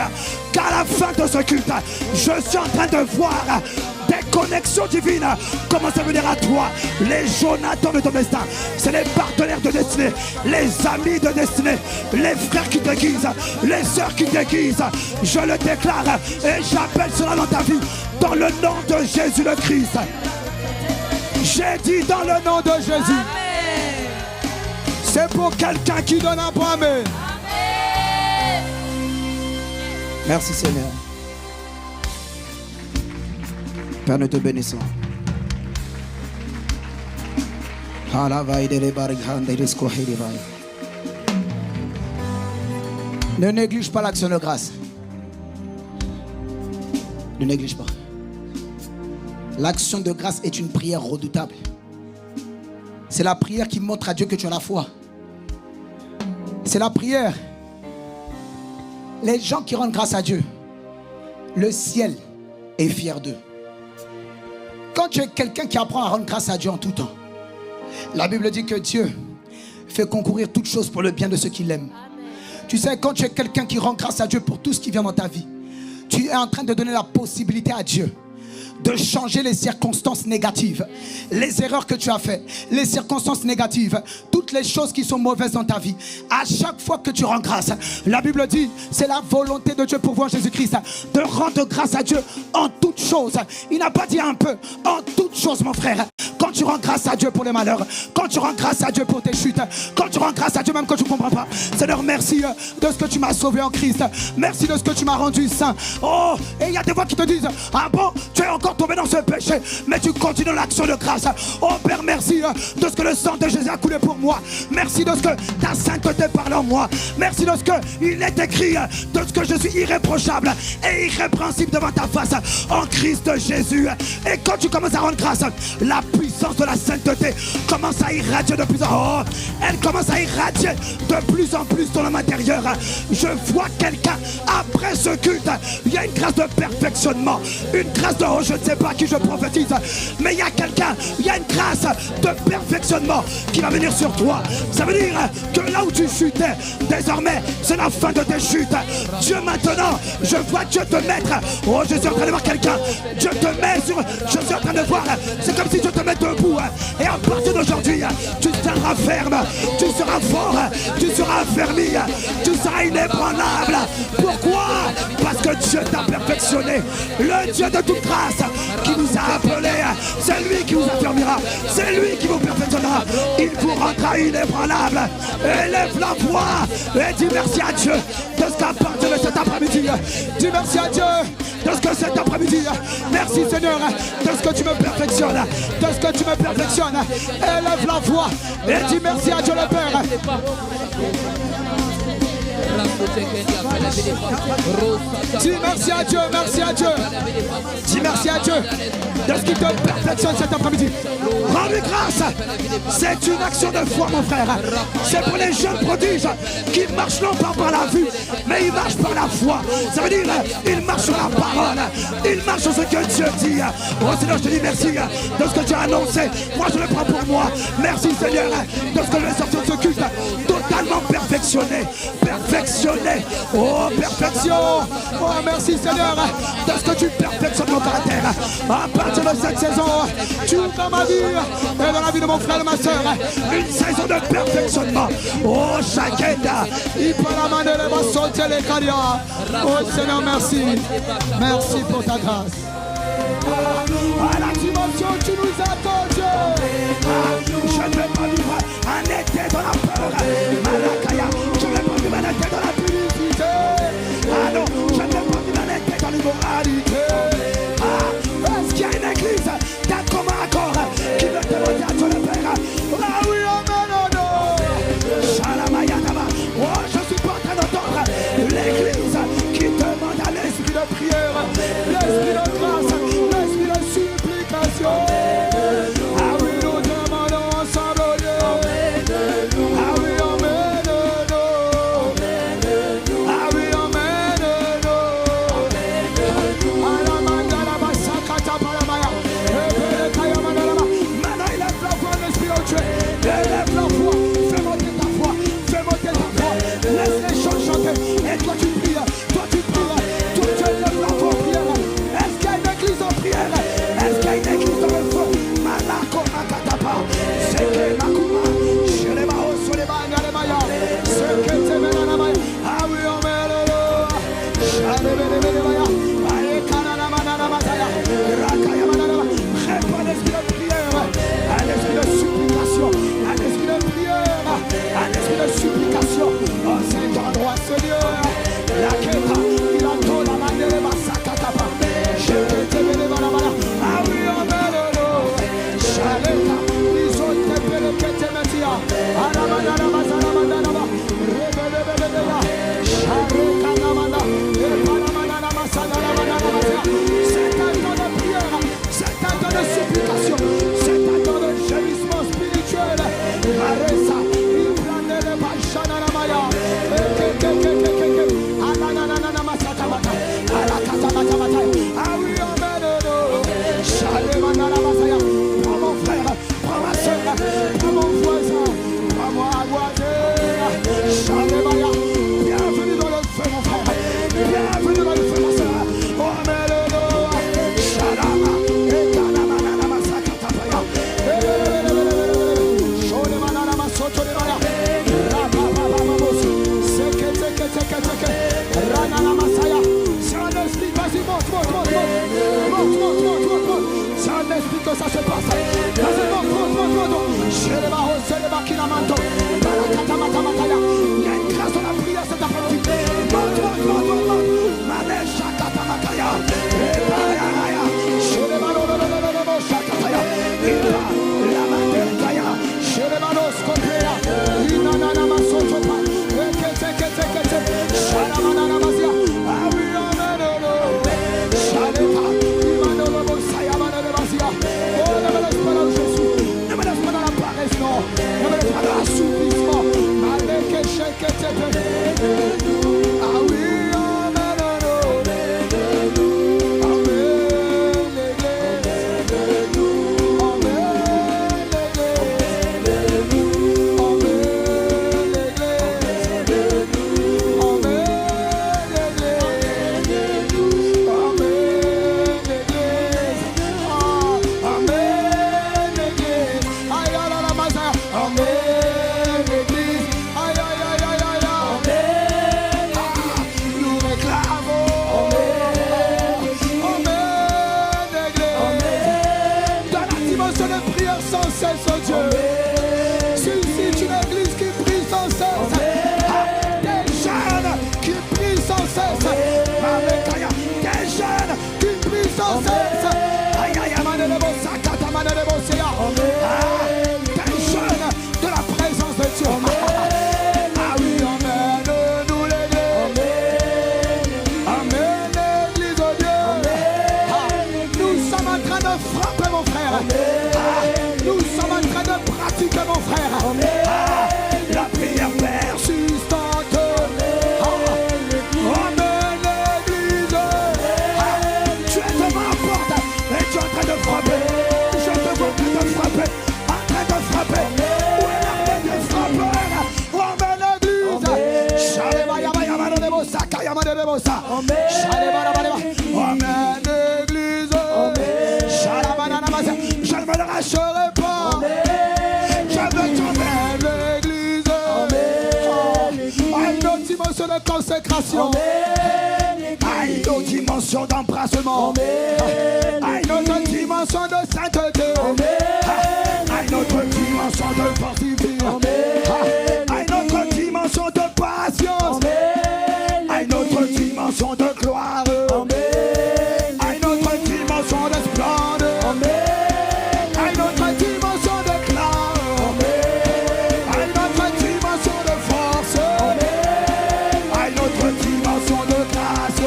B: qu'à la fin de ce culte, je suis en train de voir des connexions divines commencent à venir à toi. Les Jonathan de ton destin, c'est les partenaires de destinée, les amis de destinée, les frères qui t'aiguisent, les sœurs qui t'aiguisent. Je le déclare et j'appelle cela dans ta vie, dans le nom de Jésus le Christ. J'ai dit dans le nom de Jésus. C'est pour quelqu'un qui donne un bon amen. Merci Seigneur. Père, nous te bénissons. Ne néglige pas l'action de grâce. Ne néglige pas. L'action de grâce est une prière redoutable. C'est la prière qui montre à Dieu que tu as la foi. C'est la prière. Les gens qui rendent grâce à Dieu, le ciel est fier d'eux. Quand tu es quelqu'un qui apprend à rendre grâce à Dieu en tout temps, la Bible dit que Dieu fait concourir toutes choses pour le bien de ceux qui l'aiment. Tu sais, quand tu es quelqu'un qui rend grâce à Dieu pour tout ce qui vient dans ta vie, tu es en train de donner la possibilité à Dieu de changer les circonstances négatives, les erreurs que tu as faites, les circonstances négatives, toutes les choses qui sont mauvaises dans ta vie. À chaque fois que tu rends grâce, la Bible dit, c'est la volonté de Dieu pour voir Jésus-Christ, de rendre grâce à Dieu en toutes choses. Il n'a pas dit un peu, en toutes choses, mon frère. Quand tu rends grâce à Dieu pour les malheurs, quand tu rends grâce à Dieu pour tes chutes, quand tu rends grâce à Dieu même quand tu ne comprends pas. Seigneur, merci de ce que tu m'as sauvé en Christ. Merci de ce que tu m'as rendu saint. Oh, et il y a des voix qui te disent, ah bon, tu es encore tombé dans ce péché, mais tu continues l'action de grâce. Oh Père, merci de ce que le sang de Jésus a coulé pour moi. Merci de ce que ta sainteté parle en moi. Merci de ce qu'il est écrit, de ce que je suis irréprochable et irrépréhensible devant ta face en Christ Jésus. Et quand tu commences à rendre grâce, la puissance de la sainteté commence à irradier de plus en plus. Elle commence à irradier de plus en plus dans le intérieur. Je vois quelqu'un après ce culte, il y a une grâce de perfectionnement, une grâce de je ne sais pas qui je prophétise, mais il y a quelqu'un, il y a une grâce de perfectionnement qui va venir sur toi. Ça veut dire que là où tu chutais, désormais c'est la fin de tes chutes. Dieu maintenant, je vois Dieu te mettre, oh je suis en train de voir quelqu'un, Dieu te met sur, je suis en train de voir, c'est comme si Dieu te met debout, et à partir d'aujourd'hui, tu seras ferme, tu seras fort, tu seras affermi, tu seras inébranlable. Pourquoi? Parce que Dieu t'a perfectionné, le Dieu de toute grâce qui vous a appelé, c'est lui qui vous affermira, c'est lui qui vous perfectionnera, il vous rendra inébranlable. Élève la voix et dis merci à Dieu de ce qu'à partir de cet après-midi, dis merci à Dieu de ce que cet après-midi, merci Seigneur de ce que tu me perfectionnes, de ce que tu me perfectionnes. Élève la voix et dis merci à Dieu le Père. Dis merci à Dieu, merci à Dieu. Dis merci à Dieu de ce qui te perfectionne cet après-midi. Rends-lui grâce. C'est une action de foi, mon frère. C'est pour les jeunes prodiges qui marchent non pas par la vue, mais ils marchent par la foi. Ça veut dire ils marchent sur la parole, ils marchent sur ce que Dieu dit. Oh Seigneur, je te dis merci de ce que tu as annoncé. Moi je le prends pour moi. Merci Seigneur de ce que je vais sortir de ce culte totalement perfectionné. Perfectionné. Oh perfection. Oh merci Seigneur de ce que tu perfectionnes mon caractère. À partir de cette saison, tu ouvres dans ma vie et dans la vie de mon frère et de ma soeur une saison de perfectionnement. Oh Shakeda, il peut la main de va sauter les carrières. Oh Seigneur, merci. Merci pour ta grâce. À la dimension tu nous attends Dieu. Je ne vais pas vivre un été dans la peur. Malakaya, je ne vais pas vivre un été dans la publicité. Ah non, je ne vais pas vivre un été dans l'immoralité. Maresa, Ibranele Bashana Maya, Ananana Masatabata, Alakatabata, Ariamano, Shalemana Masaya, prends mon frère, prends ma soeur, prends mon voisin, prends moi à voisin, Shalemaya, bienvenue dans le feu mon frère, bienvenue dans le feu ma soeur, Omeleno, Shalama, Ekanamana Masakatapaya, Sholemana Masotolemaya, Rabababamos, Seke, Ranana Masaya, c'est un esprit, vas-y, monte. C'est un esprit que ça se passe. Vas-y, monte. Sheleba Hoseleba Kinamanto, Barakatamatamaya. Il y a une grâce dans la prière cet après-midi. Monte. Manesha Katamakaya. Sheleba Lolo Shakataya. Ira, Lamatekaya. Sheleba Loskopea. Inanana Masotopa. Kete. Shalamana Masia. Aviameno. Shaleta. Imanolo Sayamana Masia. Oh, ne me laisse pas dans Jésus. Ne me laisse pas dans la paresse, non. Ne me laisse pas dans l'assouplissement. Maleke Shekete. Ah oui, amen. De la présence de Dieu. Ah oui, emmène-nous l'église. Amène l'église au Dieu. Nous sommes en train de frapper mon frère. Nous sommes en train de pratiquer mon frère. La prière persistante. Emmène l'église. Tu es devant la porte et tu es en train de frapper. Je te vois en train de frapper. Où est l'armée des frappeurs? Emmène l'église. Emmène l'église. Je ne me lâcherai pas. Je veux t'emmèner l'église. À une autre dimension de consécration. À une autre dimension d'embrassement. À une autre dimension de sainteté. À une autre dimension de fortitude. À une autre dimension de patience. À une autre dimension de gloire. À une autre dimension de splendeur. À une autre dimension d'éclat. À une autre dimension de force. À une autre dimension de grâce.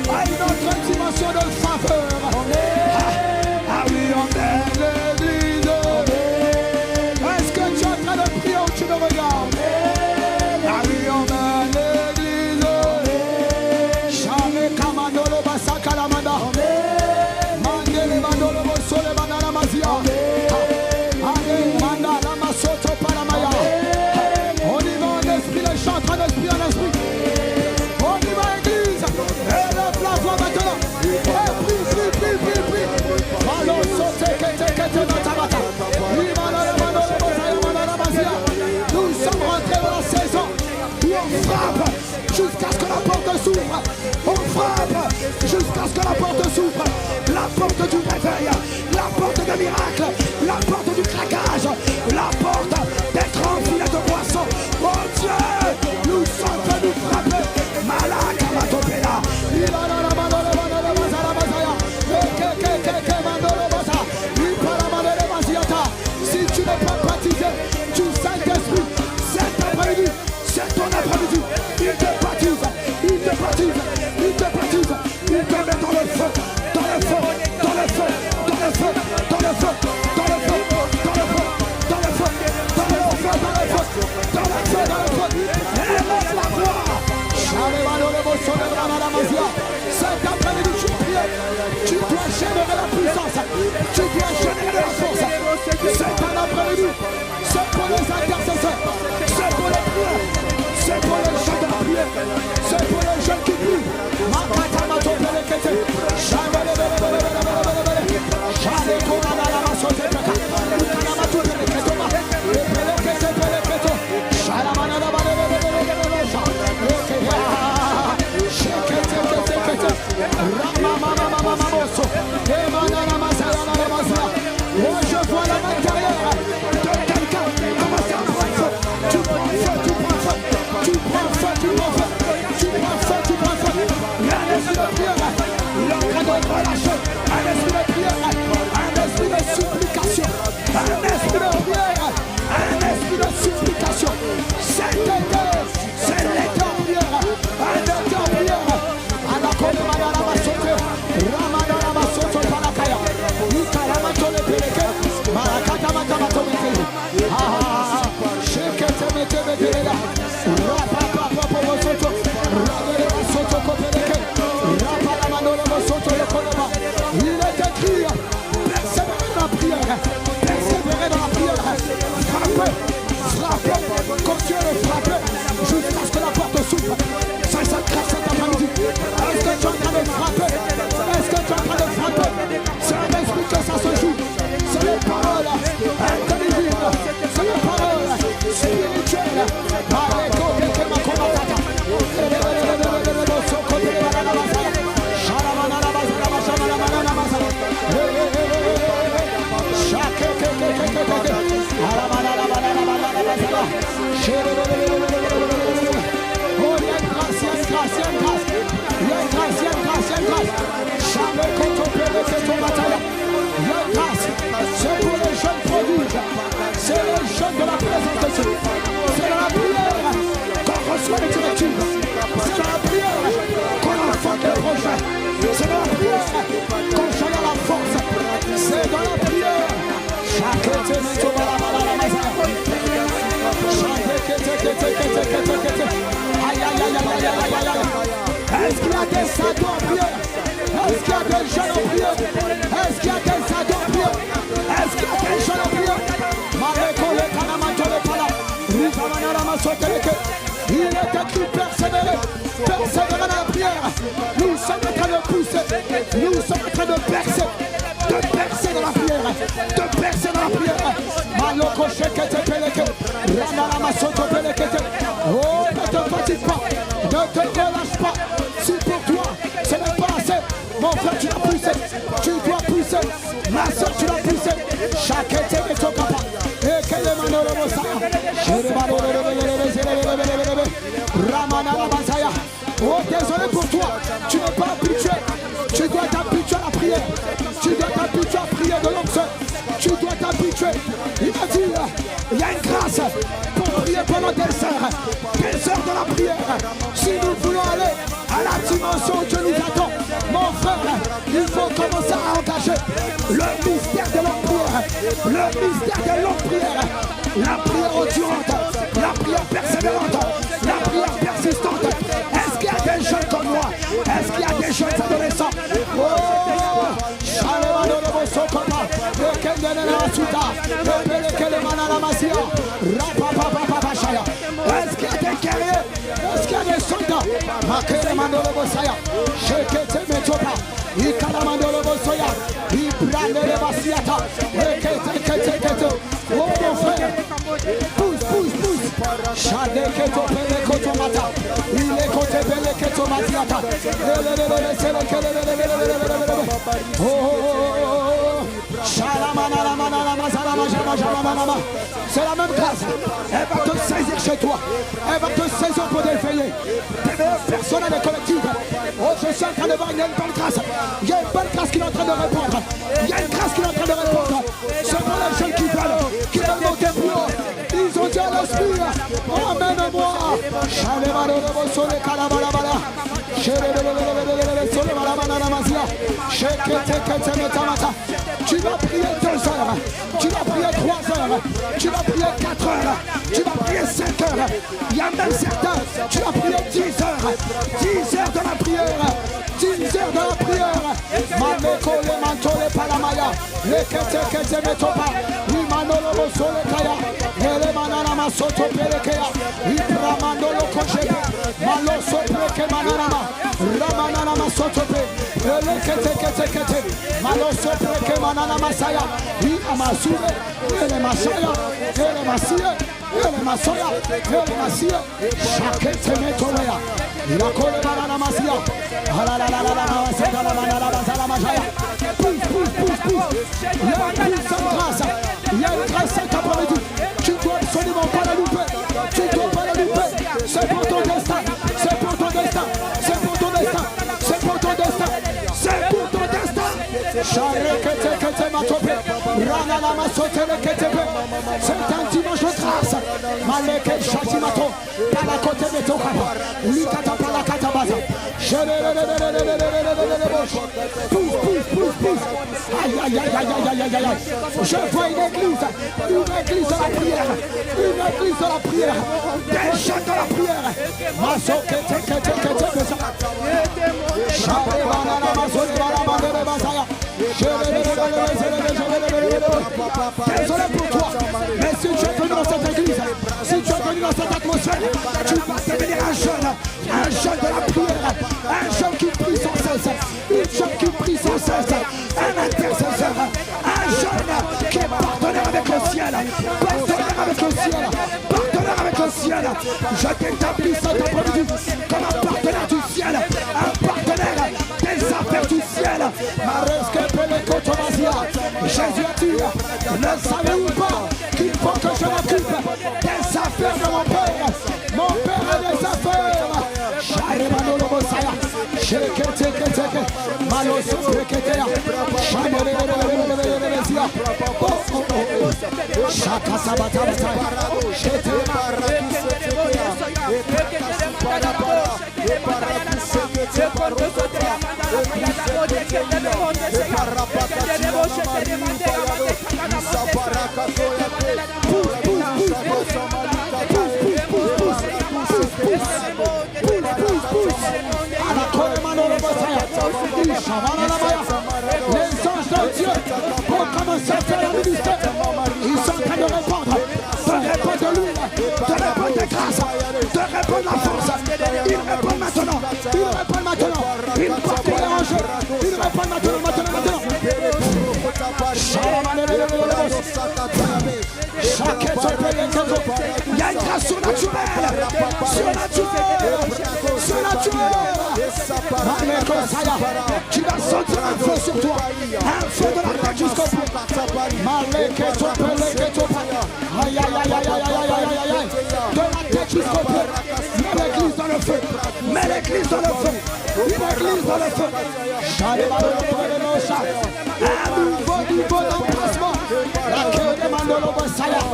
B: À une autre dimension de faveur. Ah oui, emmène l'église. Est-ce que tu doit générer de la force. C'est un après-midi. C'est pour les intercesseurs. C'est pour les prières. C'est pour les gens de la prière. C'est pour les gens qui prient. Je vois la matériel de quelqu'un commencer à prendre feu. Tu prends feu, tu prends feu. Tu prends feu, tu prends feu. Tu prends feu, tu prends feu. Il y a un esprit de prière. Il est en train de relâcher un esprit de prière, un esprit de supplication, un esprit de prière, un esprit de supplication. C'est l'été, c'est l'été en prière, un été en prière. Anakole madara masote, ramadara masote panakaya, ikarama tole peleke, marakata matama tomeke. Shekete mete beteleda, rapapa papa masoto, radele masoto kopeleke, rapala manolo masoto lekolema. Il est écrit, persévérer dans la prière, persévérer dans la prière, frapper, frapper, continuer de frapper, jusqu'à ce que la porte s'ouvre. Ça crève cet après-midi. Est-ce que tu es en train de frapper? Est-ce que tu es en train de frapper? C'est un esprit que ça se joue. C'est les paroles intelligibles. C'est les paroles spirituelles. C'est pour les jeunes prodiges. C'est les jeunes de la présence de Dieu. C'est dans la prière qu'on reçoit les directives. C'est dans la prière qu'on enfante les projets. C'est dans la prière qu'on chante la force. C'est dans la prière. Chaque été, est-ce qu'il y a des sados en prière? Est-ce qu'il y a des jeunes en prière? Est-ce qu'il y a des sados en prière? Est-ce qu'il y a des jeunes en prière? Il est écrit persévérer, persévérer dans la prière. Nous sommes en train de pousser, nous sommes en train de percer dans la prière, de percer dans la prière. Maloko shekete peleke, ranara masoto pelekete. Oh, ne te fatigue pas, ne te relâche pas. Si pour toi, ce n'est pas assez, mon frère, tu dois pousser, tu dois pousser. Ma soeur, tu dois pousser. Chaque été est ton papa. Et quel est mon nom? Oh, désolé pour toi, tu n'es pas habitué. Tu dois t'habituer à la prière. Tu dois t'habituer à prier de l'onction. Tu dois t'habituer. Il m'a dit, il y a une grâce pour prier pendant des heures de la prière. Si nous voulons aller à la dimension où Dieu nous attend, mon frère, il faut commencer à engager le mystère de longue prière. Le mystère de longue prière. La prière endurante, la prière persévérante, la prière persistante. Est-ce qu'il y a des jeunes comme moi? Est-ce qu'il y a des jeunes adolescents? Oh, est-ce qu'il y a des guerriers? Est-ce qu'il y a des soldats? Oh mon frère, pousse. Il est côté c'est la même grâce. Elle va te saisir chez toi. Elle va te saisir pour défailler. Tes meilleures personnes et collectives. Oh, je suis en train de voir, il y a une bonne grâce. Il y a une bonne grâce qui est en train de répondre. Il y a une grâce qui est en train de répondre. Ce sont les jeunes qui veulent monter plus haut. Ils ont dit à l'esprit, emmène-moi. Tu vas prier 2 heures, tu vas prier 3 heures, tu vas prier 4 heures, tu vas prier 5 heures. Il y a même certains, tu vas prier 10 heures. 10 heures de la prière, 10 heures de la prière. Shaleko le mantole palamaya. Lekete metopa. Imanolo sole kaya. Ele manana masoto pelekea. Ibramandolo koshebe. Malo sopreke manana. Ramanana masoto pe. Lekete. Malo sopreke manana masaya. Amasure. Ele masaya. Ele masia. Ele masoya. Ele masia. Shakete metoya. La kole manana masia. Il y a une grâce cet après-midi. Tu ne dois absolument pas la louper. Tu ne dois pas la louper. C'est pour ton destin. C'est pour ton destin. C'est pour ton destin. C'est pour ton destin. C'est pour ton destin. C'est un dimanche de grâce. Maleke Shatimato. Palakote Metokapa. Likata Palakatabaza. Pousse. Aïe. Je vois une église de la prière. Une église de la prière. Des gens de la prière. Désolé pour toi, mais si tu es venu dans cette église, si tu es venu dans cette atmosphère, tu vas devenir un jeune de la prière, un jeune qui prie sans cesse, une jeune qui prie sans cesse, un intercesseur, un jeune qui est partenaire avec le ciel, partenaire avec le ciel. Je t'établis cet après-midi comme un partenaire du ciel, un partenaire des affaires du ciel. Jésus a dit, ne savez-vous pas qu'il faut que je m'occupe des affaires de mon Père? Mon Père a des affaires. Les anges de Dieu vont commencer à faire le ministère. Ils sont en train de répondre de l'huile, de répondre des grâces, de répondre la force. Ils répondent maintenant. Ils portent les anges. Ils répondent maintenant. Il y a une grâce surnaturelle. Tu vas sentir un feu sur toi. Un feu de la tête jusqu'au bout. Aïe. De la tête jusqu'au bout. Mets l'église dans le feu. Une église dans le feu. Un nouveau niveau d'emplacement. La queue demande le Messiah.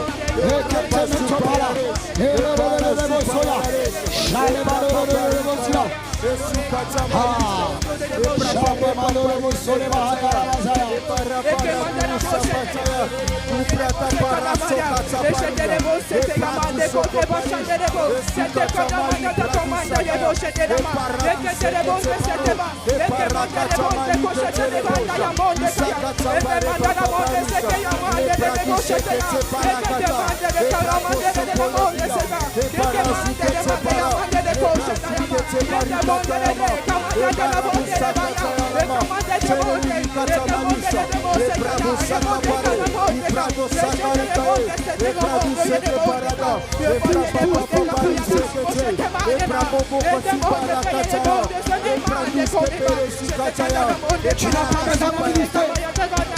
B: Tu n'as pas besoin de ministère.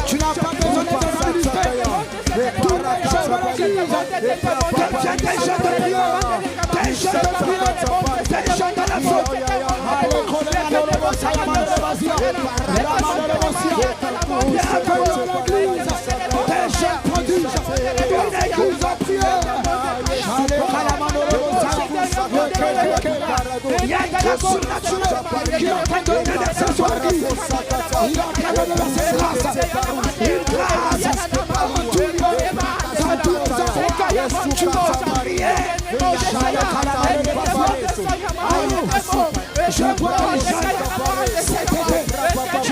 B: Tu n'as pas besoin de ministère. Tous les gens de l'église deviennent des gens de prière. Des gens de prière. Des gens de la faute. Des gens prodiges. Une église en prière. Il y a une grâce surnaturelle qui est en train de déverser sur l'église. Il est en train de déverser une grâce. Une grâce. Tu vas prier. Je vois les gens cet été. Tu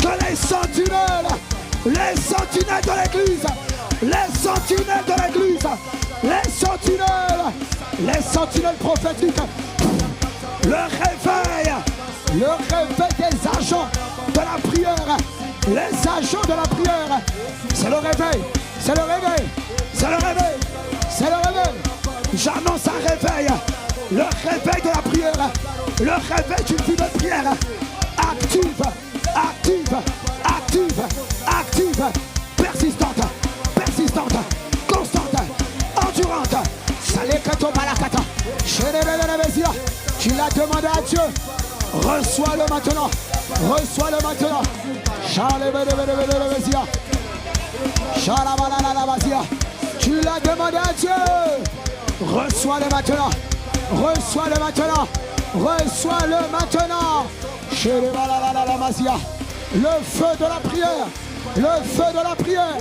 B: que les sentinelles de l'église, les sentinelles de l'église, les sentinelles prophétiques, le réveil des agents de la prière, les agents de la prière, c'est le réveil, c'est le réveil, c'est le réveil, c'est le réveil. J'annonce un réveil, Le réveil de la prière. Le réveil d'une vie de prière. Active, active, active, active, persistante, persistante, constante, endurante. Salekato balakata. Tu l'as demandé à Dieu. Reçois-le maintenant. Reçois-le maintenant. Tu l'as demandé à Dieu. Reçois-le maintenant. Reçois-le maintenant. Reçois-le maintenant. Le feu de la prière. Le feu de la prière.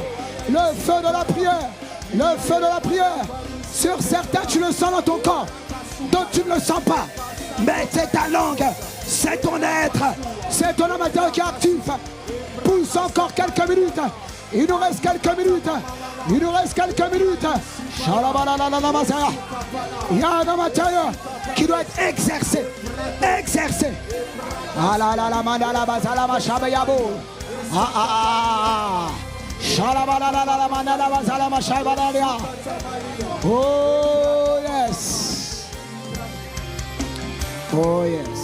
B: Le feu de la prière. Le feu de la prière. Sur certains, tu le sens dans ton corps. D'autres, tu ne le sens pas. Mais c'est ta langue. C'est ton être. C'est ton âme intérieure qui est actif. Pousse encore quelques minutes. Il nous reste quelques minutes. Il nous reste quelques minutes. Il y a un homme intérieur qui doit être exercé. Exercé. Ah là là la mandala bazala mashabayabo. Ah ah ah. Shalabala la mandala bazala mashabalia. Oh yes. Oh yes.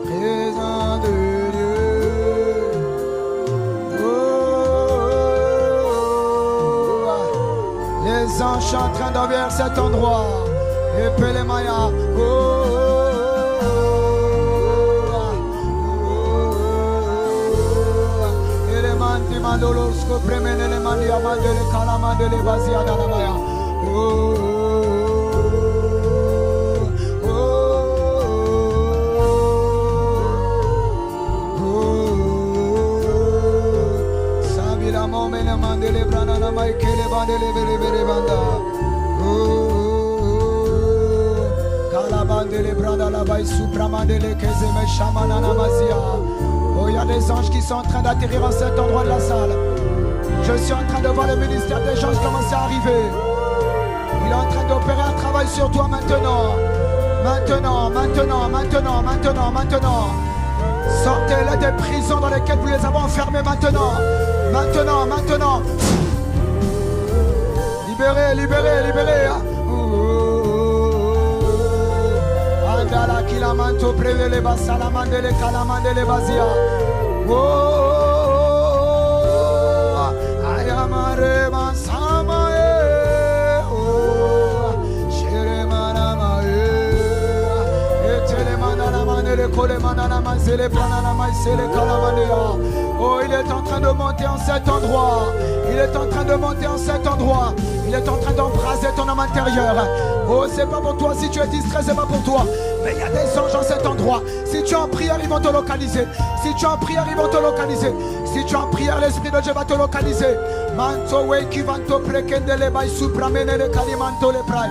B: Présent de Dieu. Les anges sont en train d'envers cet endroit. Et Pelemaya. Mandolosco premene le mandi amande le calamande le vasia dalla maya. Sabi la mome le mande le brana na mai che le bande le vere banda. Calabande le branda la vai supramande le che se me shamana na masia. Oh, il y a des anges qui sont en train d'atterrir en cet endroit de la salle. Je suis en train de voir le ministère des anges commencer à arriver. Il est en train d'opérer un travail sur toi maintenant. Maintenant, maintenant, maintenant, maintenant, maintenant. Sortez-les des prisons dans lesquelles vous les avez enfermés maintenant. Maintenant, maintenant. Libérez, libérez, libérez. Andala kilamanto prevele basalamande le calamande le bazia. Oh, ayamare masama shere manama etele manana manele kole manana mazele planana mazele calamandea. Oh, il est en train de monter en cet endroit. Il est en train de monter en cet endroit. Il est en train d'embraser ton âme intérieure. Oh, c'est pas pour toi. Si tu es distrait, c'est pas pour toi. Mais il y a des anges en cet endroit. Si tu es en prière, ils vont te localiser. Si tu es en prière, ils vont te localiser. Si tu es en prière, l'Esprit de Dieu va te localiser. Manto weki vanto prekende le bay supramene le kalimanto le prai.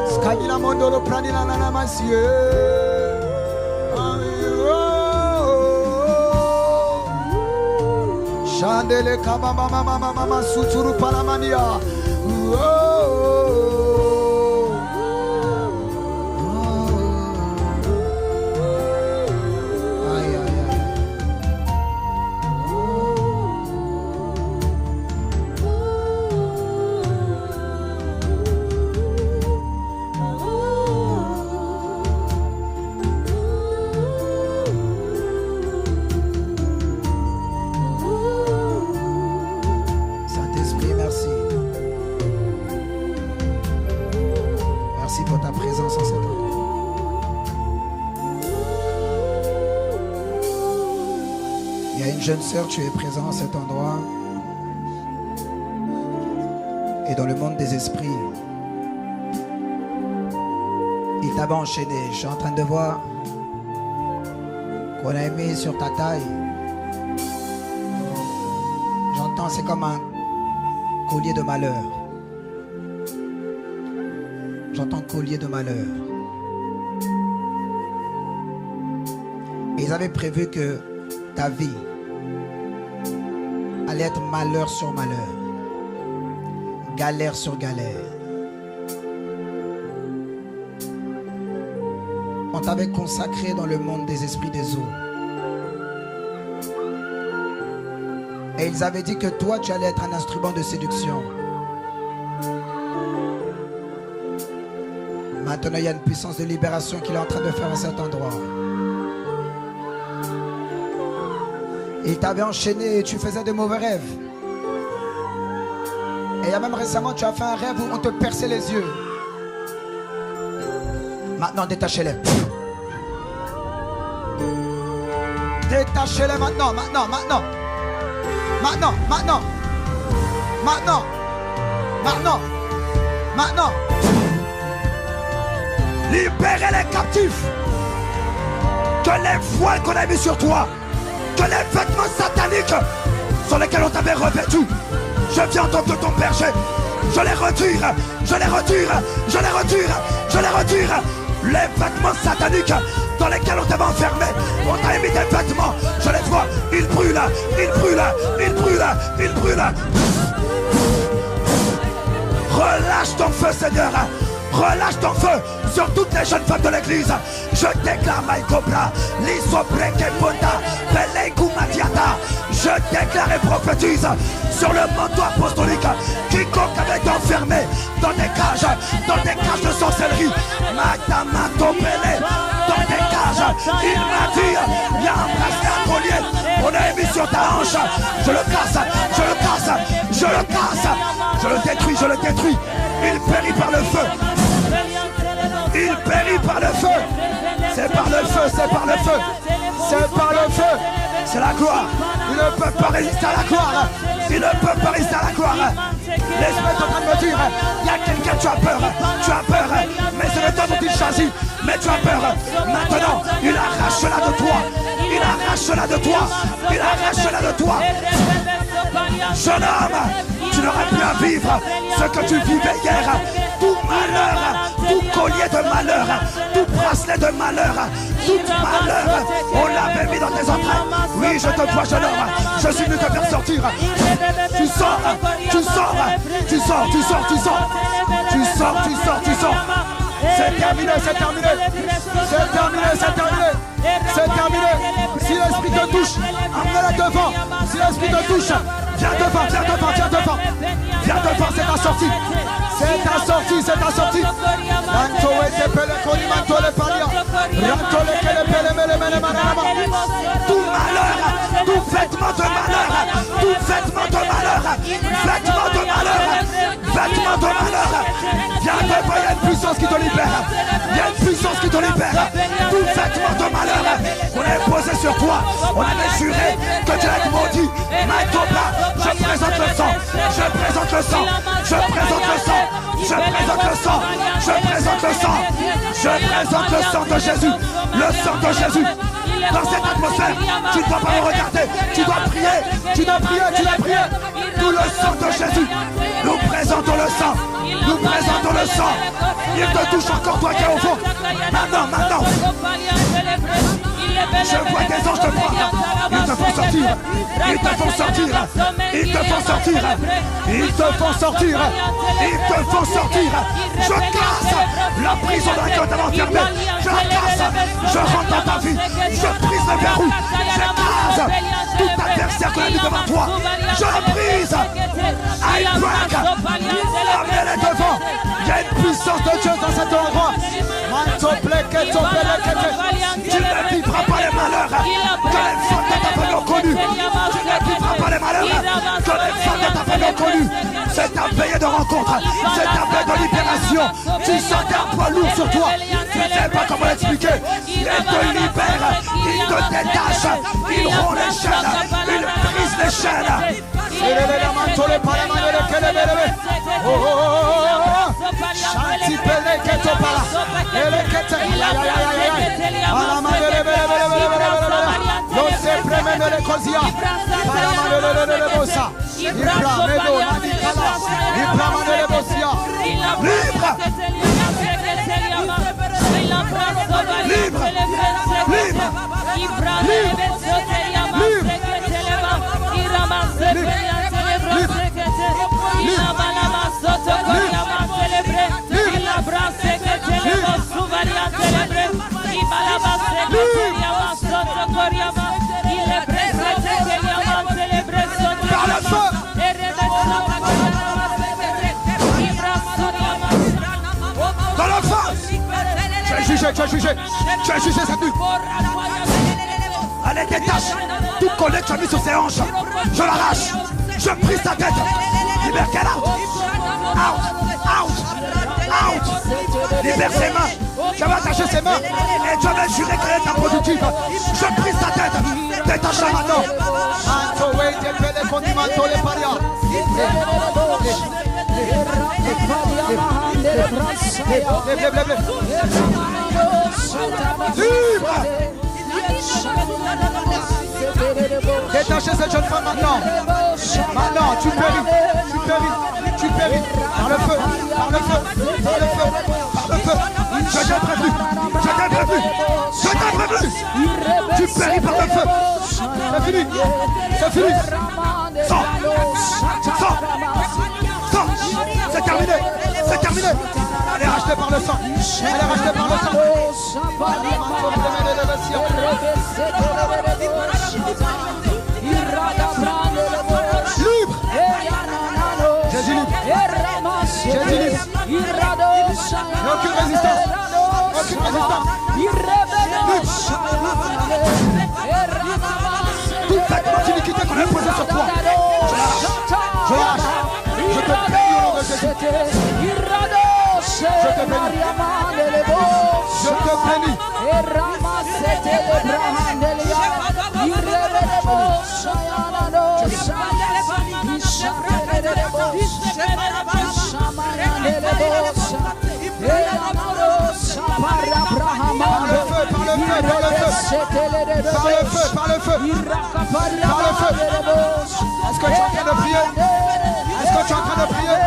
B: Skagila mondo lo prani la nana masie. Chandele kabama mama mama suturu palamania. Jeune sœur, tu es présent à cet endroit et dans le monde des esprits. Il t'avait enchaîné. Je suis en train de voir qu'on a mis sur ta taille. J'entends, c'est comme un collier de malheur. J'entends collier de malheur. Et ils avaient prévu que ta vie allait être malheur sur malheur, galère sur galère. On t'avait consacré dans le monde des esprits des eaux.
A: Et ils avaient dit que toi, tu allais être un instrument de séduction. Maintenant, il y a une puissance de libération qu'il est en train de faire à cet endroit. Il t'avait enchaîné et tu faisais de mauvais rêves. Et il y a même récemment, tu as fait un rêve où on te perçait les yeux. Maintenant, détachez-les. Détachez-les maintenant. Libérez les captifs. Que les voiles qu'on a mis sur toi, que les vêtements sataniques sur lesquels on t'avait revêtu, je viens en tant que ton berger. Je les retire. Les vêtements sataniques dans lesquels on t'avait enfermé, on t'a mis des vêtements. Je les vois, ils brûlent. Relâche ton feu, Seigneur. Relâche ton feu sur toutes les jeunes femmes de l'église. Je déclare Maïkobra, Lisobreke Bonda, Beleikou Matiata. Je déclare et prophétise sur le manteau apostolique. Quiconque avait été enfermé dans des cages de sorcellerie. Madame Topele, dans des cages. Il m'a dit, il y a un bracelet, un collier. On a mis sur ta hanche. Je le casse. Je le détruis. Il périt par le feu. C'est par le feu. C'est la gloire. Il ne peut pas résister à la gloire. L'esprit est en train de me dire, il y a quelqu'un, tu as peur, mais c'est le temps dont il choisit, mais tu as peur. Maintenant, il arrache-la de toi. Jeune homme, tu n'auras plus à vivre ce que tu vivais hier. Tout malheur, tout collier de malheur, tout bracelet de malheur, tout malheur, on l'avait mis dans tes entrailles. Oui, je te vois, jeune homme, je suis venu te faire sortir. Tu sors. C'est terminé. Si l'esprit te touche, emmène-le devant. Si l'esprit te touche, viens devant. C'est ta sortie. Tout malheur, tout vêtement de malheur. Viens devant, il y a une puissance qui te libère. Tout vêtement de malheur qu'on a posé sur toi, on avait juré que tu allais être maudit. Maïtoba, je présente le sang. Le sang de Jésus. Dans cette atmosphère, tu ne dois pas me regarder. Tu dois prier. Tout le sang de Jésus. Nous présentons le sang. Il te touche encore, toi qui es au fond. Maintenant. Je vois des anges te prendre. Ils te font sortir. Je casse la prison dans laquelle on t'avait enfermé. Je la casse. Je rentre dans ta vie. Je brise le verrou. Je casse tout adversaire qu'on a mis devant toi. Je le brise. I break. Amenez-les devant. Il y a une puissance de Dieu dans cet endroit. Tu ne vivras pas les malheurs que les femmes de ta famille ont connus. C'est ta veille de rencontre. C'est ta veille de libération. Tu sentais un poids lourd sur toi. Tu ne sais pas comment l'expliquer. Il te libère. Il te détache. Il rompt les chaînes. Il brise les chaînes. jugé, tu es jugé. Tu es jugé cette nuit. Allez, détache. Toute colère que tu as mis sur ses hanches. Je l'arrache. Je brise sa tête. Libère qu'elle out. Out. Out. Out. Libère ses mains. Tu vas attacher ses mains. Et tu vas jurer qu'elle est improductive. Je brise ta tête. Détache-la maintenant. Libre. Détachez cette jeune femme maintenant. Maintenant, tu péris. Tu péris. Tu péris. Par le feu. Par le feu. Par le feu. Par le feu. Je t'ai prévenu. Je t'ai prévenu. Je t'ai prévenu. Tu péris par le feu. C'est fini. C'est fini. Sors. Sors. Sors. C'est terminé. C'est terminé. Elle est rachetée par le sang. Elle est rachetée par le sang. Libre. Jésus libre. Jésus libre. Aucune résistance. Aucune résistance. Toute cette iniquité qu'on a posée sur toi. Je lâche. Je te bénis au nom de Jésus. Je te bénis. Je te bénis. Par le feu. Est-ce que tu es en train de prier? Est-ce que tu es en train de prier?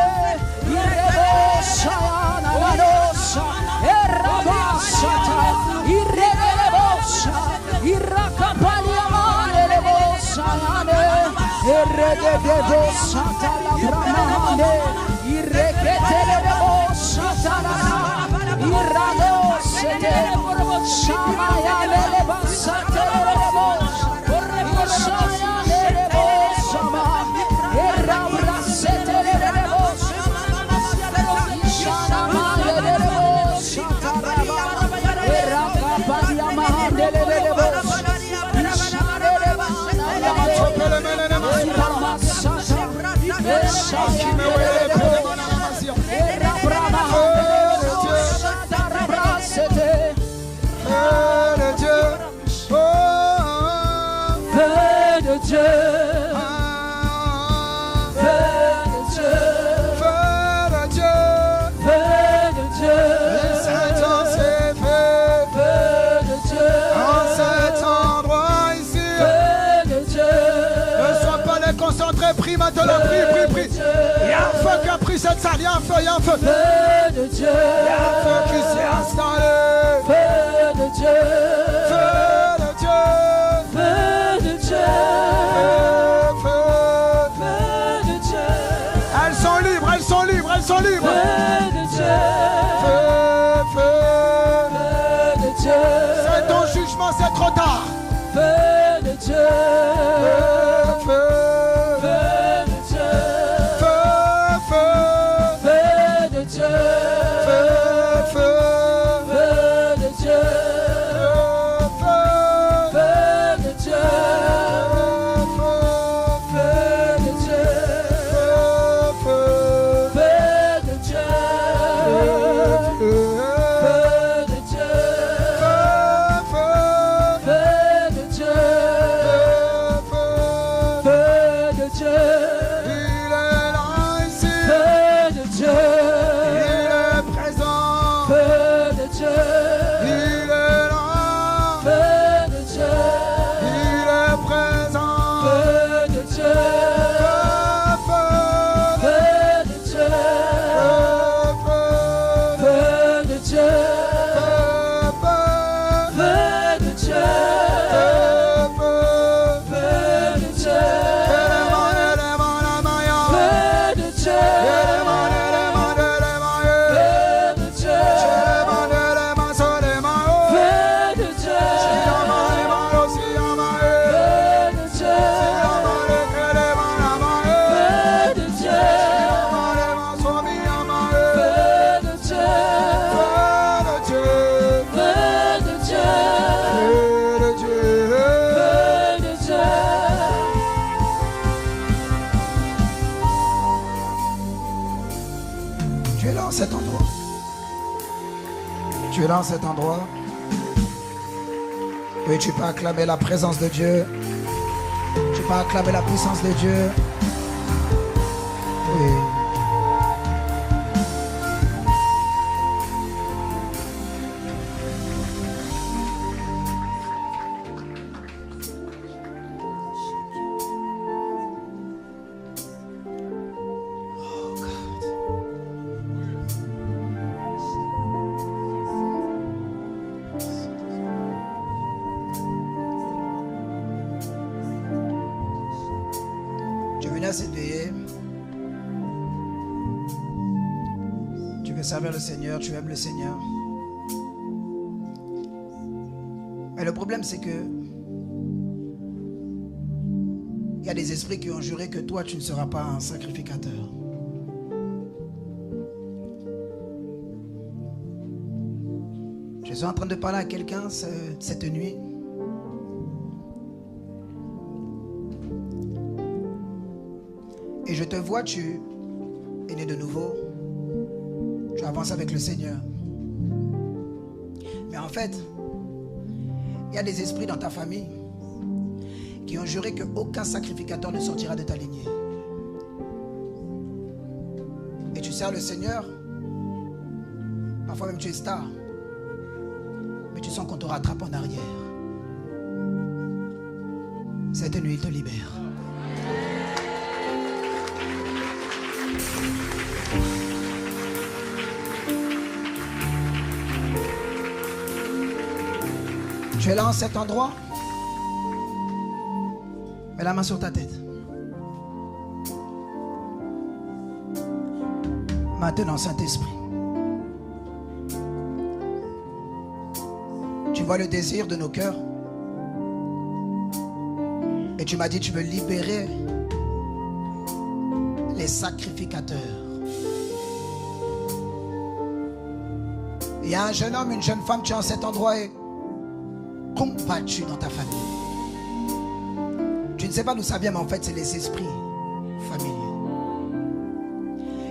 A: Prie maintenant, prie. Il y a un feu qui a pris cette salle, il y a un feu. Il y a un feu qui s'est installé.
B: Feu de Dieu.
A: Elles sont libres.
B: Feu de Dieu.
A: C'est ton jugement, c'est trop tard.
B: Feu de Dieu.
A: Tu es dans cet endroit. Oui, tu peux acclamer la présence de Dieu. Tu peux acclamer la puissance de Dieu. Oui. Cette veillée, tu veux servir le Seigneur, tu aimes le Seigneur. Mais le problème, c'est que il y a des esprits qui ont juré que toi, tu ne seras pas un sacrificateur. Je suis en train de parler à quelqu'un cette nuit. Et je te vois, tu es né de nouveau. Tu avances avec le Seigneur. Mais en fait, il y a des esprits dans ta famille qui ont juré qu'aucun sacrificateur ne sortira de ta lignée. Et tu sers le Seigneur. Parfois même tu es star. Mais tu sens qu'on te rattrape en arrière. Cette nuit, il te libère. Tu es là en cet endroit. Mets la main sur ta tête. Maintenant, Saint-Esprit, tu vois le désir de nos cœurs. Et tu m'as dit, tu veux libérer les sacrificateurs. Il y a un jeune homme, une jeune femme, tu es en cet endroit et combattu dans ta famille. Tu ne sais pas d'où ça vient, mais en fait, c'est les esprits familiers.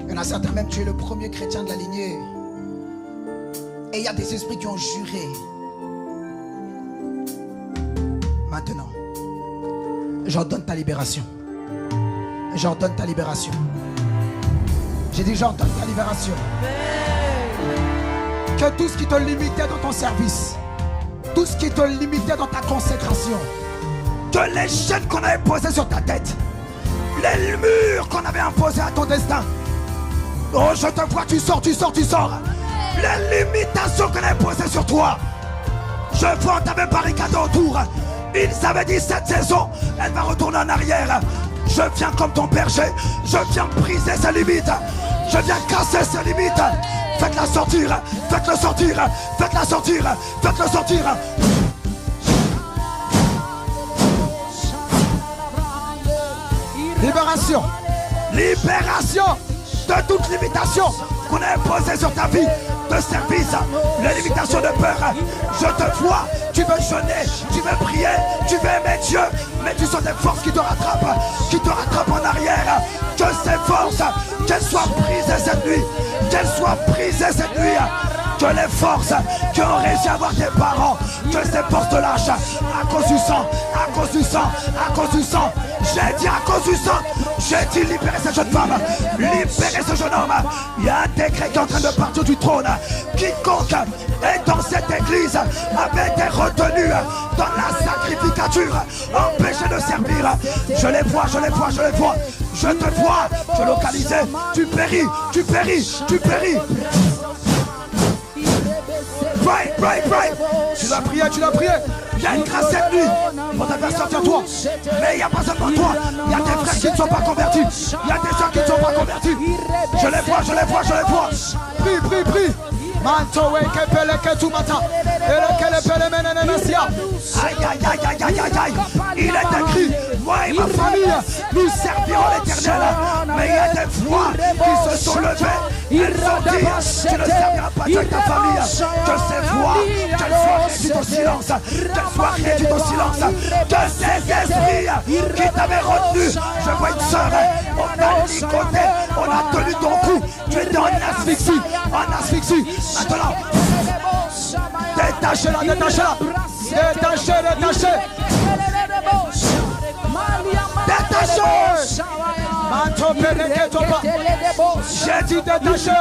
A: Il y en a certains, même tu es le premier chrétien de la lignée. Et il y a des esprits qui ont juré. Maintenant, j'ordonne ta libération. J'ordonne ta libération. J'ai dit, j'ordonne ta libération. Que tout ce qui te limitait dans ton service, tout ce qui te limitait dans ta consécration, que les chaînes qu'on avait posées sur ta tête, les murs qu'on avait imposés à ton destin, oh, je te vois, tu sors, tu sors, tu sors. Les limitations qu'on avait posées sur toi, je vois, on t'avait barricadé autour. Ils avaient dit, cette saison, elle va retourner en arrière. Je viens comme ton berger, je viens briser ses limites, je viens casser ses limites. Faites-la sortir, faites-le sortir, faites-la sortir, faites-le sortir. Libération, libération de toute limitation qu'on a imposée sur ta vie de service, les limitations de peur. Je te vois, tu veux jeûner, tu veux prier, tu veux aimer Dieu, mais tu sens des forces qui te rattrapent en arrière. Que ces forces, qu'elles soient brisées cette nuit, qu'elles soient brisées cette nuit. Que les forces qui ont réussi à avoir tes parents, que ces forces te lâchent à cause du sang, à cause du sang, à cause du sang. J'ai dit à cause du sang, j'ai dit libérer cette jeune femme, libérer ce jeune homme. Il y a un décret qui est en train de partir du trône. Quiconque est dans cette église avait été retenu dans la sacrificature, empêché de servir. Je les vois, je les vois, je les vois. Je te vois, je localisé. Tu péris, tu péris, tu péris. Pray. Tu dois prier, tu dois prier. Il y a une grâce cette nuit pour te faire sortir toi. Mais il n'y a pas seulement toi. Il y a des frères qui ne sont pas convertis. Il y a des gens qui ne sont pas convertis. Je les vois, je les vois, je les vois. Prie. Aïe. Il est écrit, moi et ma famille, nous servirons l'Éternel. Mais il y a des voix qui se sont levées. Elles ont dit, tu ne serviras pas Dieu avec ta famille. Que ces voix, qu'elles soient réduites au silence. Qu'elles soient réduites au silence. Que ces esprits qui t'avaient retenu, je vois une sœur, on t'a ligoté, on a tenu ton cou. Tu étais en asphyxie. Maintenant, Détachez-la, détachez-la. Détachez, détachez. Détachez. Manto Peleke Topa. J'ai dit détachez.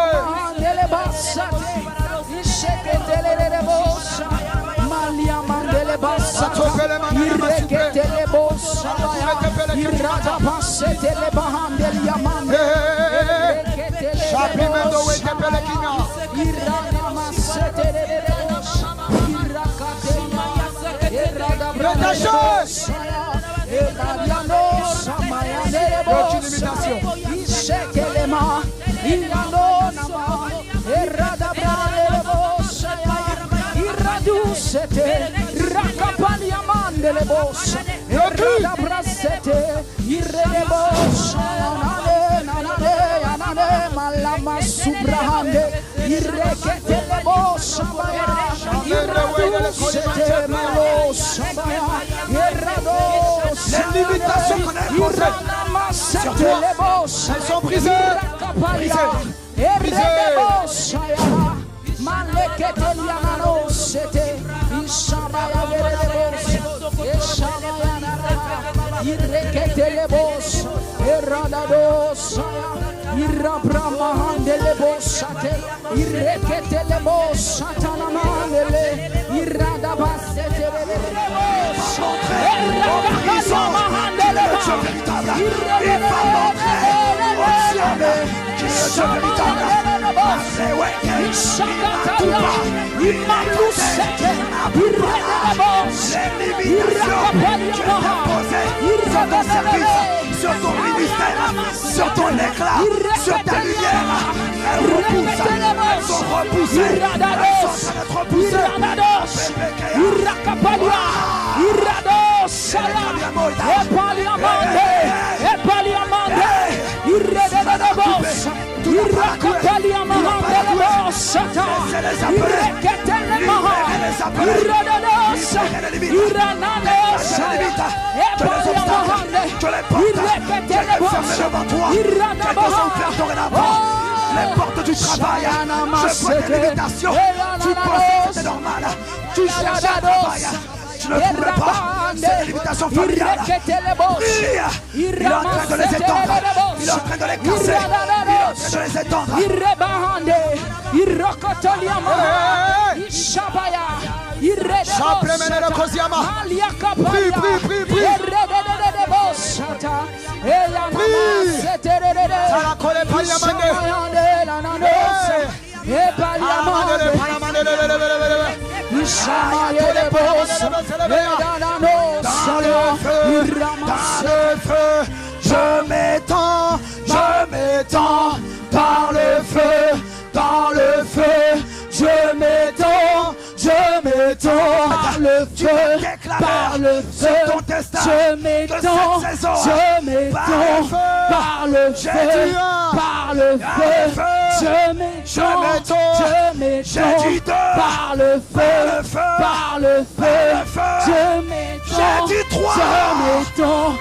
A: Les limitations qu'on a imposées sur toi, elles sont brisées. Sur ton ministère, sur ton éclat, sur ta lumière, elles repoussent, elles sont repoussées, elles sont en train d'être les portes du travail, je vois des limitations. Tu pensais que c'était normal, tu cherchais un travail, tu ne trouvais pas. C'est des limitations familiales. Il est en train de les étendre, il est en train de les casser, il est en train de les étendre. Je m'étends dans le feu, dans le feu, je m'étends par le feu, par le feu, je m'étends par le feu, par le feu, je m'étends par le feu, par le feu, je m'étends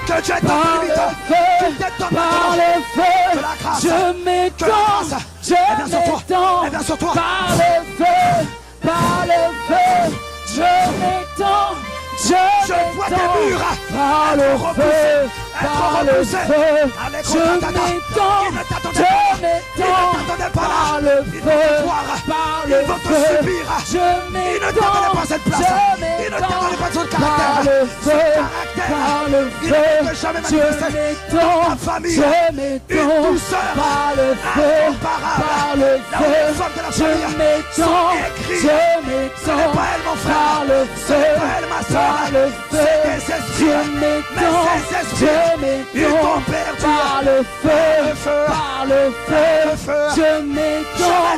A: que Dieu est par le feu, je m'étends par le feu, par le feu, je m'étends, je vois des murs par le feu, par le feu, je m'étends par le feu, par le feu, je m'étends par le feu, par le feu, je m'étends par le feu, par le feu, je m'étends par le feu, par le feu, je m'étends par le feu, par le feu, je m'étends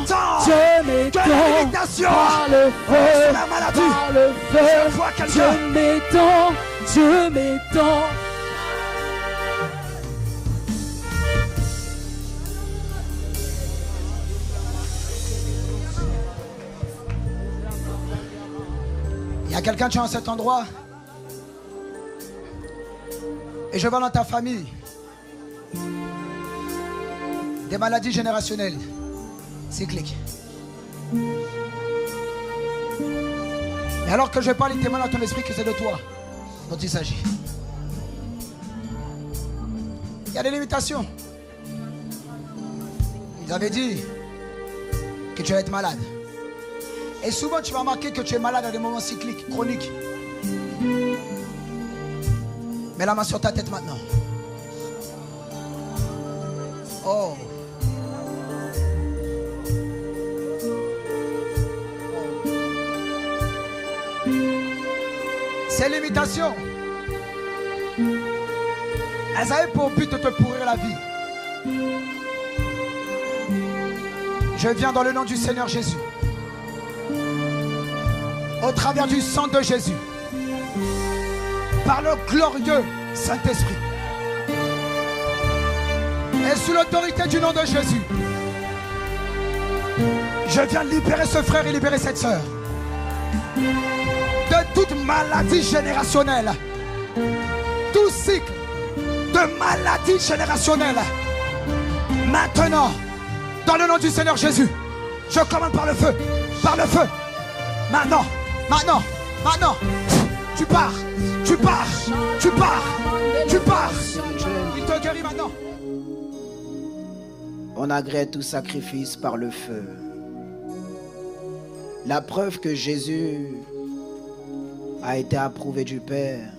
A: par le feu, par le feu, je m'étends. Il y a quelqu'un qui est en cet endroit et je vois dans ta famille des maladies générationnelles cycliques. Et alors que je parle, il témoigne dans ton esprit que c'est de toi dont il s'agit. Il y a des limitations. Ils avaient dit que tu allais être malade. Et souvent tu vas remarquer que tu es malade à des moments cycliques, chroniques. Mets la main sur ta tête maintenant. Oh. Ces limitations, elles avaient pour but de te pourrir la vie. Je viens dans le nom du Seigneur Jésus, au travers du sang de Jésus, par le glorieux Saint-Esprit, et sous l'autorité du nom de Jésus, je viens libérer ce frère et libérer cette sœur de toute maladie générationnelle, tout cycle de maladie générationnelle. Maintenant, dans le nom du Seigneur Jésus, je commande par le feu, par le feu. Maintenant, maintenant, maintenant, tu pars, tu pars, tu pars, tu pars. Il te guérit maintenant.
C: On agrée tout sacrifice par le feu. La preuve que Jésus a été approuvé du Père,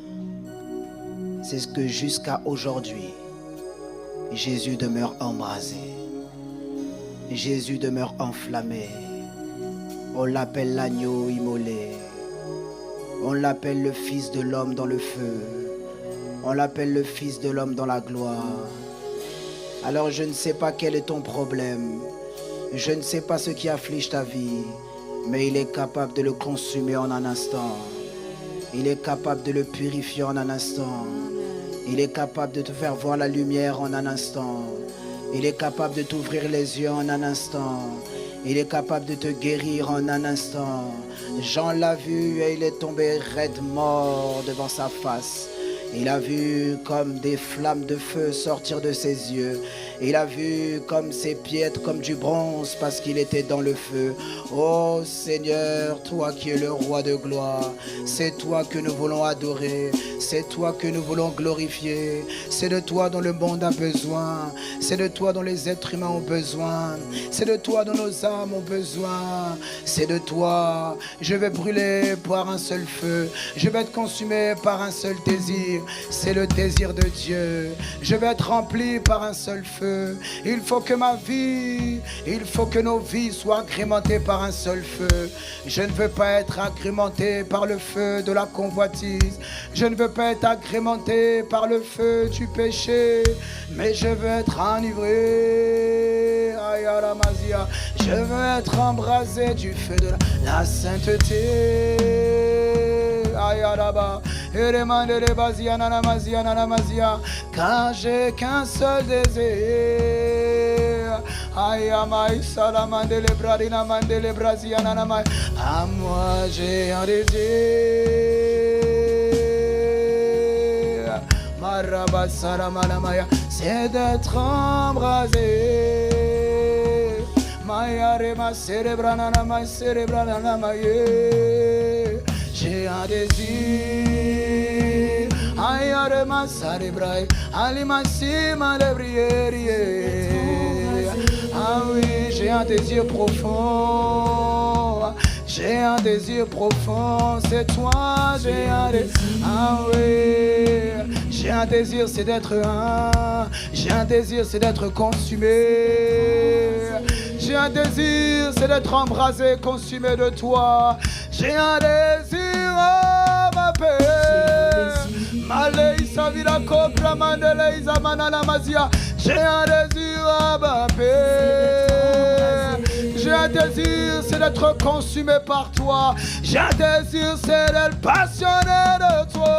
C: c'est ce que jusqu'à aujourd'hui, Jésus demeure embrasé. Jésus demeure enflammé. On l'appelle l'agneau immolé. On l'appelle le Fils de l'homme dans le feu. On l'appelle le Fils de l'homme dans la gloire. Alors je ne sais pas quel est ton problème. Je ne sais pas ce qui afflige ta vie. Mais il est capable de le consumer en un instant. Il est capable de le purifier en un instant. Il est capable de te faire voir la lumière en un instant. Il est capable de t'ouvrir les yeux en un instant. Il est capable de te guérir en un instant. Jean l'a vu et il est tombé raide mort devant sa face. Il a vu comme des flammes de feu sortir de ses yeux. Il a vu comme ses pieds être comme du bronze parce qu'il était dans le feu. Oh Seigneur, toi qui es le roi de gloire, c'est toi que nous voulons adorer. C'est toi que nous voulons glorifier. C'est de toi dont le monde a besoin. C'est de toi dont les êtres humains ont besoin. C'est de toi dont nos âmes ont besoin. C'est de toi. Je vais brûler par un seul feu. Je vais être consumé par un seul désir. C'est le désir de Dieu. Je vais être rempli par un seul feu. Il faut que ma vie, il faut que nos vies soient agrémentées par un seul feu. Je ne veux pas être agrémenté par le feu de la convoitise. Je ne veux pas être agrémenté par le feu du péché. Mais je veux être enivré. Je veux être embrasé du feu de la sainteté. Car j'ai qu'un seul désir. À moi j'ai un désir. C'est d'être embrasé. J'ai un désir. Ah oui, j'ai un désir profond. J'ai un désir profond, c'est toi, j'ai un désir. Ah oui, j'ai un désir, c'est d'être un. J'ai un désir, c'est d'être consumé. J'ai un désir, c'est d'être embrasé, consumé de toi. J'ai un désir, oh ma paix. Maleïsa vila cobra mandeleïsa manana mazia. J'ai un désir, oh ma paix. J'ai un désir, c'est d'être consumé par toi. J'ai un désir, c'est d'être passionné de toi.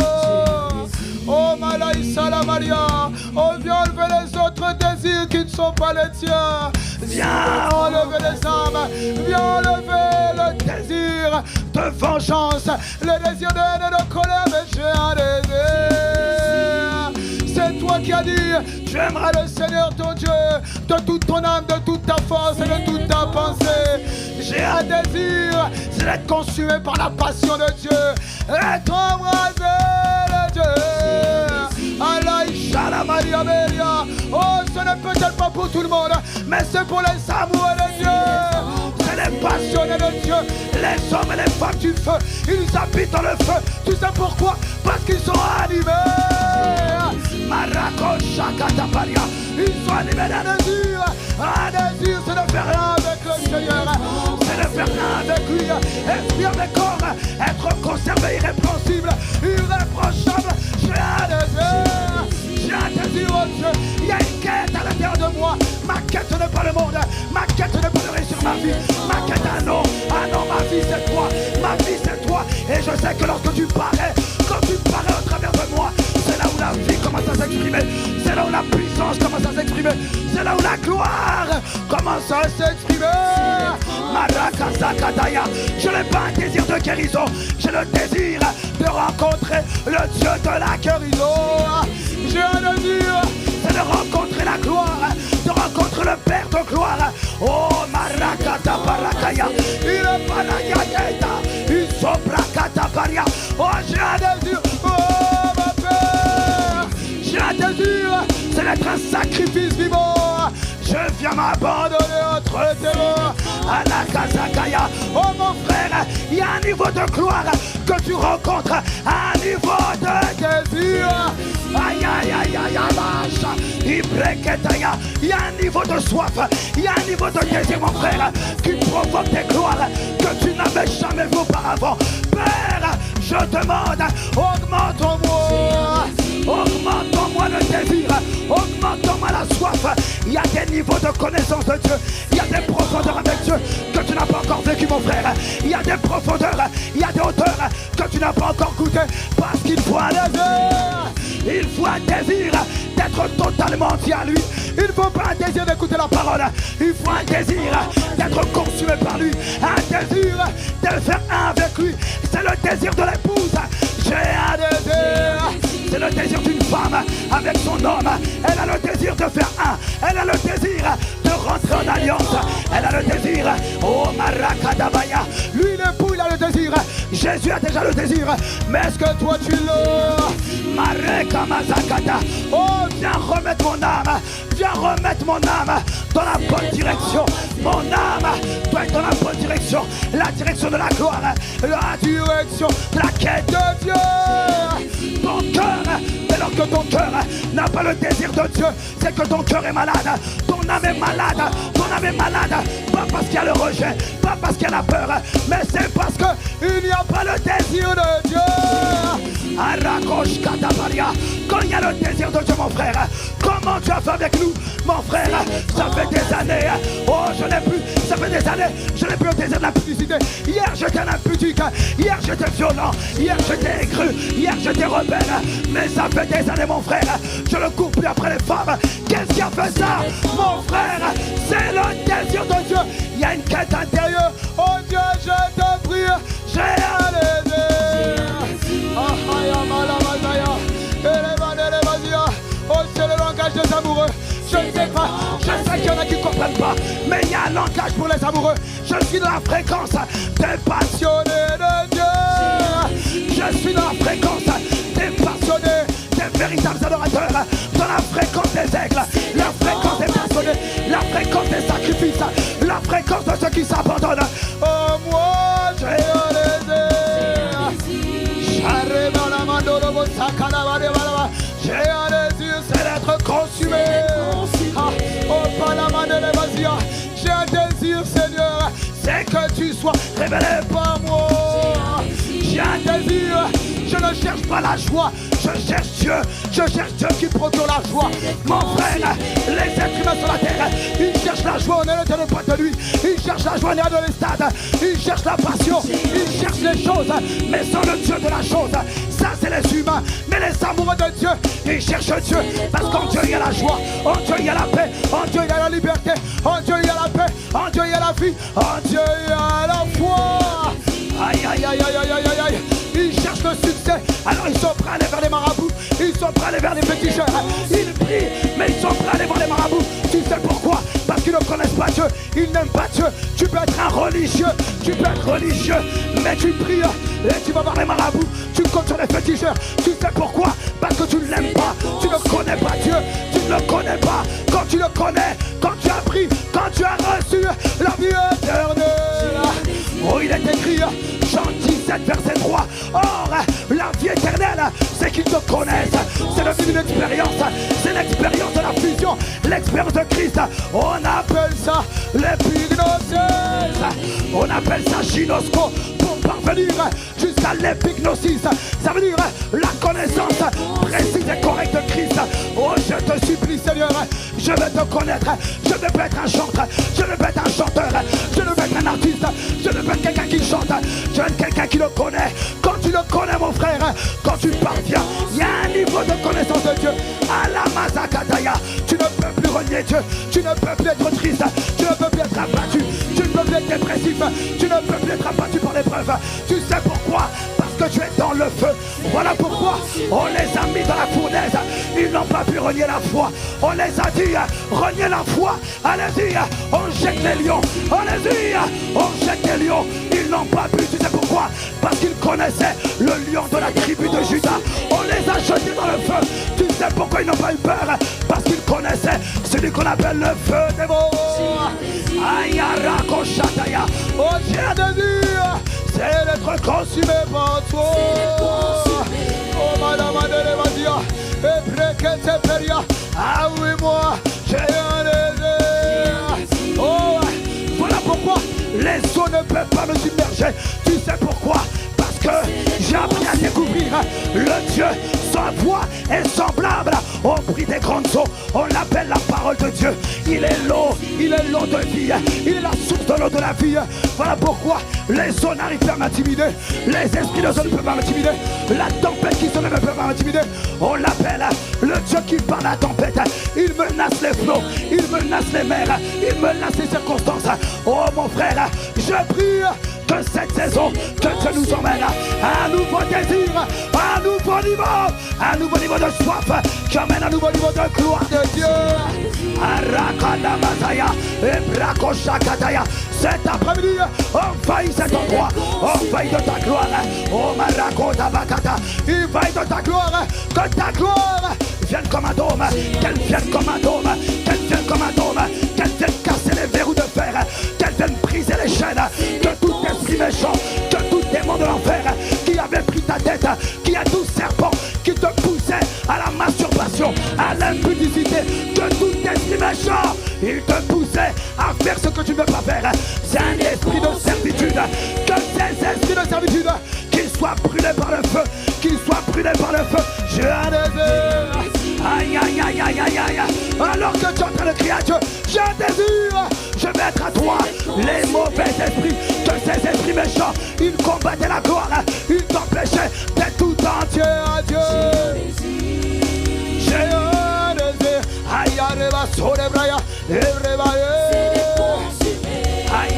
C: Oh Malaïsa la Maria. Oh viens enlever les autres désirs qui ne sont pas les tiens. Viens enlever les âmes. Viens enlever le désir de vengeance, le désir de haine et de colère. Mais j'ai un désir. C'est toi qui as dit, tu aimeras le Seigneur ton Dieu de toute ton âme, de toute ta force et de toute ta pensée.
B: J'ai un désir, c'est d'être consumé par la passion de Dieu, être embrasé de Dieu. Oh, ce n'est peut-être pas pour tout le monde, mais c'est pour les amoureux de Dieu. C'est les passionnés de Dieu, les hommes et les femmes du feu. Ils habitent dans le feu. Tu sais pourquoi? Parce qu'ils sont animés. Ils sont animés d'un désir. Un désir, c'est de faire rien avec le Seigneur. C'est de faire rien avec lui. Esprit avec corps, être conservé, irrépréhensible, irréprochable. J'ai un désir. J'ai un désir, oh Dieu. Il y a une quête à l'intérieur de moi. Ma quête n'est pas le monde. Ma quête n'est pas de réussir ma vie. Ma quête, ah non, ma vie c'est toi. Ma vie c'est toi. Et je sais que lorsque tu parais, quand tu parais au travers de moi, c'est là où la vie commence à s'exprimer. C'est là où la puissance commence à s'exprimer. C'est là où la gloire commence à s'exprimer. Marakazakataya. Je n'ai pas un désir de guérison. J'ai le désir de rencontrer le Dieu de la guérison. J'ai un désir, c'est de rencontrer la gloire, de rencontrer le Père de gloire. Oh, Marakata Barakaya, il est Barakayeta, il Sobrakata Baria. Oh, j'ai un désir, oh, ma Père, j'ai un désir, c'est d'être un sacrifice vivant. Je viens m'abandonner entre tes mains. À la Kazakaya. Oh mon frère, il y a un niveau de gloire que tu rencontres, un niveau de désir. Aïe aïe aïe aïe aïe, il y a un niveau de soif, il y a un niveau de désir mon frère qui provoque des gloires que tu n'avais jamais vu auparavant. Père, je demande, augmente-moi. Augmente-moi le désir, augmente-moi la soif. Il y a des niveaux de connaissance de Dieu, il y a des profondeurs avec Dieu que tu n'as pas encore vécu mon frère. Il y a des profondeurs, il y a des hauteurs que tu n'as pas encore goûté. Parce qu'il faut un désir, il faut un désir d'être totalement entier à lui. Il ne faut pas un désir d'écouter la parole, il faut un désir d'être consumé par lui, un désir de faire un avec lui. C'est le désir de l'épouse. J'ai un désir. C'est le désir d'une femme avec son homme. Elle a le désir de faire un. Elle a le désir de rentrer en alliance. Elle a le désir. Oh Marakadabaya. Lui l'époux il a le désir. Jésus a déjà le désir. Mais est-ce que toi tu l'as? Mareka Mazakata. Oh viens remettre mon âme. Viens remettre mon âme dans la bonne direction. Mon âme doit être dans la bonne direction. La direction de la gloire. La direction de la quête de Dieu. Ton cœur, dès lors que ton cœur n'a pas le désir de Dieu, c'est que ton cœur est malade. Ton âme est malade. Ton âme est malade. Pas parce qu'il y a le rejet, pas parce qu'il y a la peur, mais c'est parce qu'il n'y a pas le désir de Dieu. Arakosh Katabaria. Quand il y a le désir de Dieu, mon frère, comment tu as fait avec nous, mon frère? Ça fait des années. Oh, je n'ai plus. Ça fait des années. Je n'ai plus le désir de la publicité. Hier, j'étais un impudique. Hier, j'étais violent. Hier, j'étais aigru. Hier, j'étais rebelle. Mais ça fait des années, mon frère. Je ne cours plus après les femmes. Qu'est-ce qui a fait ça, mon frère? C'est le désir de Dieu. Il y a une quête intérieure. Oh Dieu, je te prie. J'ai un désir. Oh, c'est le langage des amoureux. Je ne sais pas, je sais qu'il y en a qui ne comprennent pas, mais il y a un langage pour les amoureux. Je suis dans la fréquence des passionnés de Dieu. Je suis dans la fréquence des passionnés, des véritables adorateurs. Dans la fréquence des aigles, la fréquence des passionnés, la fréquence des sacrifices, la fréquence de ceux qui s'abandonnent. Oh, moi, j'ai un désir. J'ai un désir, c'est d'être consumé. Oh, Palamanelevasia. J'ai un désir, Seigneur, c'est que tu sois révélé par moi. J'ai un désir, je ne cherche pas la joie, je cherche Dieu. Je cherche Dieu qui procure la joie. Mon frère, les êtres humains sur la terre, ils cherchent la joie, on est le pas de lui. Ils cherchent la joie, on est dans les stades. Ils cherchent la passion, ils cherchent les choses, mais sans le Dieu de la chose. Ça, c'est les humains, mais les amoureux de Dieu, ils cherchent Dieu, parce qu'en Dieu, il y a la joie, en Dieu, il y a la paix, en Dieu, il y a la liberté, en Dieu, il y a la paix, en Dieu, il y a la vie, en Dieu, il y a la foi. Aïe, aïe, aïe, aïe, aïe, aïe, aïe. Ils cherchent le succès, alors ils sont prêts à aller vers les marabouts, ils sont prêts à aller vers les petits jeunes. Ils prient, mais ils sont prêts à aller vers les marabouts. Tu sais pourquoi? Parce qu'ils ne
A: ne connaissent pas Dieu, ils n'aiment pas Dieu. Tu peux être un religieux, mais tu pries et tu vas voir les marabouts, tu comptes sur les féticheurs. Tu sais pourquoi? Parce que tu ne l'aimes pas, tu ne connais pas Dieu, tu ne le connais pas. Quand tu le connais, quand tu as pris, quand tu as reçu la vie éternelle. Oh, il est écrit, Jean 17, verset 3. Or, la vie éternelle, c'est qu'ils te connaissent. C'est le but d'une expérience, c'est l'expérience de la fusion, l'expérience de Christ. On appelle ça l'épignosis, on appelle ça gynosco, pour parvenir jusqu'à l'épignosis. Ça veut dire la connaissance précise et correcte de Christ. Oh, je te supplie, Seigneur, je veux te connaître. Je ne veux pas être un chanteur, je ne veux pas être un chanteur, je ne veux pas être un artiste, je ne veux pas être quelqu'un qui chante, je veux être quelqu'un qui le connaît. Quand tu le connais, mon frère, quand tu parviens, il y a un niveau de connaissance de Dieu. À la Mazakataya, tu ne peux plus renier Dieu, tu ne peux plus être triste, tu ne peux plus être abattu, tu ne peux plus être dépressif, tu ne peux plus être abattu par l'épreuve. Tu sais pourquoi? Parce que tu es dans le feu. Voilà pourquoi on les a mis dans la fournaise. Ils n'ont pas pu renier la foi. On les a dit, renier la foi. Allez-y, on jette les lions. Allez-y, on jette les lions. Ils n'ont pas pu. Tu sais pourquoi? Parce qu'ils connaissaient le lion de la tribu de Judas. On les a jetés dans le feu. Tu sais pourquoi ils n'ont pas eu peur? Parce qu'ils connaissaient celui qu'on appelle le feu des mots. Aïe, Rakoshataya. Oh, j'ai de dire, c'est d'être consumé par toi. Oh, madame, et préquette peria. Ah oui, moi, j'ai un désir. Oh, voilà pourquoi les eaux ne peuvent pas me submerger. Tu sais pourquoi? Parce que j'ai appris à découvrir le Dieu. Sa voix est semblable au bruit des grandes eaux. On l'appelle la parole de Dieu. Il est l'eau de vie. Il est la source de l'eau de la vie. Voilà pourquoi les eaux n'arrivent pas à m'intimider. Les esprits de eau ne peuvent pas m'intimider. La tempête qui se lève ne peut pas m'intimider. On l'appelle le Dieu qui parle à la tempête. Il menace les flots, il menace les mers, il menace les circonstances. Oh mon frère, je prie que cette saison, que Dieu nous emmène à un nouveau désir, à un nouveau niveau de soif, qui amène un nouveau niveau de gloire de Dieu. Cet après-midi, envahis cet endroit, envahis de ta gloire. Oh Marakota Bakata, envahis de ta gloire, que ta gloire vienne comme un dôme, qu'elle vienne comme un dôme, qu'elle vienne comme un dôme, qu'elle vienne casser les verrous de fer, qu'elle vienne briser les chaînes, que tout esprit méchant, que tout démon de l'enfer qui avait pris ta tête, qui a tout serpent qui te poussait à la masturbation, à l'impudicité, que tout esprit méchant, il te poussait à faire ce que tu ne veux pas faire. C'est un esprit de servitude, que ces esprits de servitude, qu'ils soient brûlés par le feu, qu'ils soient brûlés par le feu. J'ai un désir. Aïe, aïe, aïe, aïe, aïe, aïe. Alors que tu es en train de crier à Dieu, j'ai un désir. Je vais être à toi. Les mauvais esprits, que ces esprits méchants, ils combattaient la gloire, ils t'empêchaient d'être tout entier à Dieu. J'ai un désir. Aïe, aïe, aïe,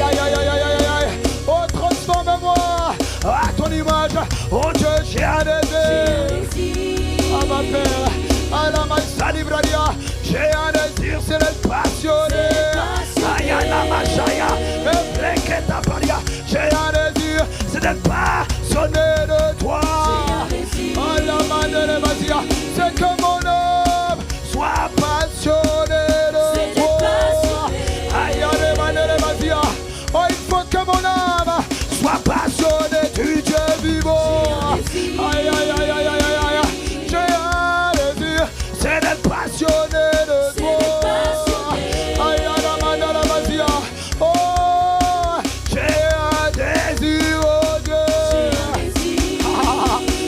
A: aïe, aïe, aïe, aïe. Oh, transforme-moi à ton image. Oh Dieu, j'ai un désir. À ma père, à la maïsa libraria. J'ai un désir, c'est d'être passionné. Aïe, aïe, la machaya. J'ai un désir, c'est d'être passionné de toi. À la manne de Masia, c'est que mon homme soit passionné de toi. Aïe, aïe, la manne de Masia. Oh, il faut que mon âme soit passionné du Dieu vivant. Aïe, aïe, aïe, aïe, aïe, aïe. J'ai un désir, c'est d'être passionné de toi. Aïe, aïe, la manne de Masia. Oh, j'ai un désir, oh Dieu.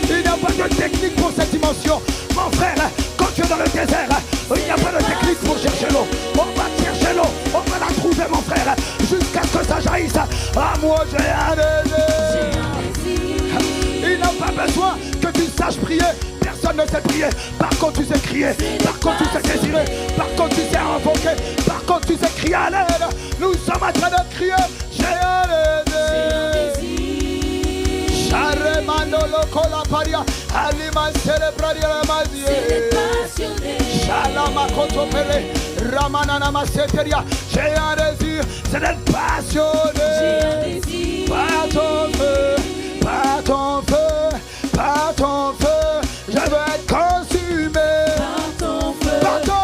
A: Il n'y a pas de technique pour cette dimension. Mon frère, quand tu es dans le désert, il n'y a pas de technique pour chercher l'eau. On va chercher l'eau, on va la trouver, mon frère, jusqu'à ce que ça jaillisse. Ah, moi j'ai un désir. Il n'a pas besoin que tu saches prier. Personne ne sait prier. Par contre, tu sais crier. Par contre, tu sais désirer. Par contre, tu sais invoquer. Par contre, tu sais crier à l'aide. Nous sommes en train de crier. J'ai un désir.
B: Remandolo Colaparia, Alima Celebradia Mazie, Shalama Kotopere, Ramanana Maseteria. J'ai un désir, c'est d'être passionné par ton feu, par ton feu, par ton feu. Je veux être consumé par ton feu, par ton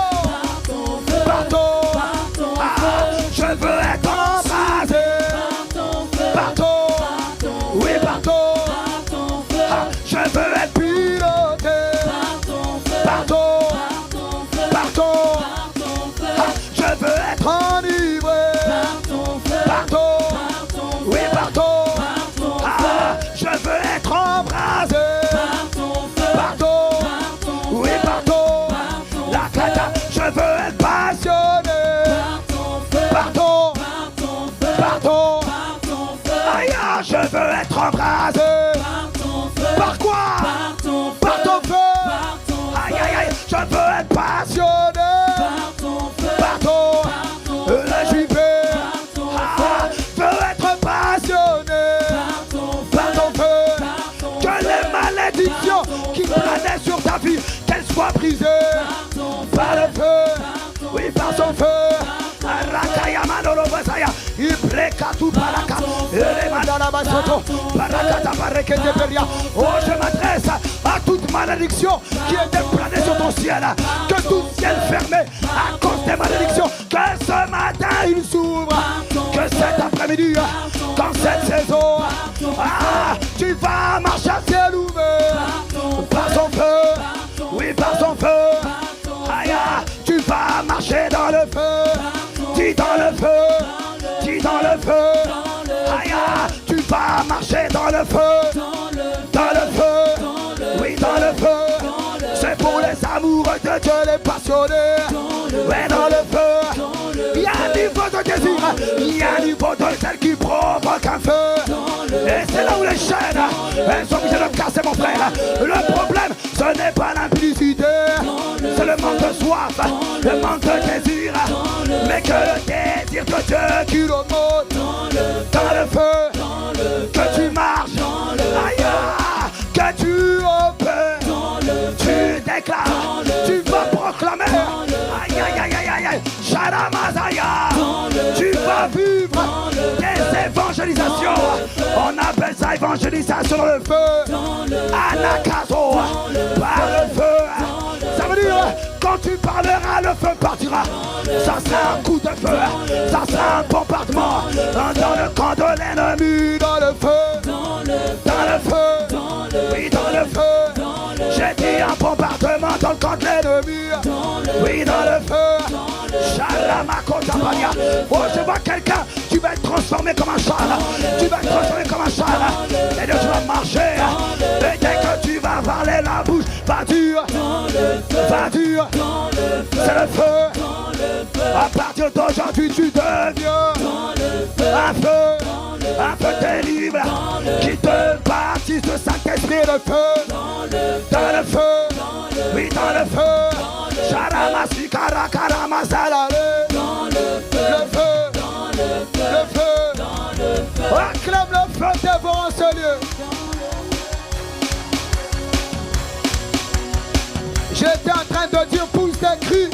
B: feu, par ton feu. Je veux être embrasé par ton, oui, par ton feu. Je veux être piloté par ton, par ton feu. Je veux être enivré par ton, oui, par ton. Je veux être embrasé par ton, oui, par ton. La cata, je veux être passionné par ton, aïe, je veux être embrasé par quoi? Par ton feu. Aïe, aïe, aïe, je veux être passionné par ton, le juifé. Je veux être passionné par ton feu. Que les malédictions qui planaient sur ta vie, qu'elles soient brisées par le feu, oui, par son feu. Rakaya Manolo Basaya, Iplekatu Paraka, Elemadana Basoto, Parakata Parekete Peria. Oh, je m'adresse à toute malédiction qui était planée sur ton ciel, que tout ciel fermé à cause des malédictions, que ce matin il s'ouvre, que cet après-midi, dans cette saison, tu vas marcher à ciel ouvert, par son feu, oui, par son feu. Aïe, tu vas marcher dans le feu. Dis dans le feu, dis dans le feu. Aïe, tu vas marcher dans le feu, dans le feu, oui, dans le feu. C'est pour les amoureux de Dieu, les passionnés. Oui, dans le feu. Il y a un niveau de désir, il y a un niveau de celle qui provoque un feu. Et c'est là où les chaînes, elles sont obligées de me casser, mon frère. Le problème, ce n'est pas l'impudicité, c'est le manque de soif, le manque de désir. Mais que le désir de Dieu qui remonte dans le feu, que tu marches, aïe, que tu opères, tu déclares, tu vas proclamer, aïe, aïe, aïe, aïe, aïe, Sharamazaya, tu vas vivre des évangélisations. On appelle ça évangélisation dans le feu, Anakazo, par le feu. Ça veut dire, quand tu parleras, le feu partira. Ça sera un coup de feu, ça sera un bombardement dans le camp de l'ennemi, dans le feu, dans le feu, oui, dans le feu. J'ai dit un bombardement dans le camp de l'ennemi, oui, dans le feu. Sharamako-Tapania. Oh, je vois quelqu'un, tu vas être transformé comme un char, tu vas être transformé comme un char, et là tu vas marcher, et dès que tu vas parler la bouche, va dur, c'est le feu. À partir d'aujourd'hui, tu deviens un feu terrible qui te baptise de Saint-Esprit, le feu, dans le feu, oui, dans le feu. Sharamasi Karakarama Salale, le feu, le feu. Acclame le feu devant ce lieu. J'étais en train de dire, pousse des cris.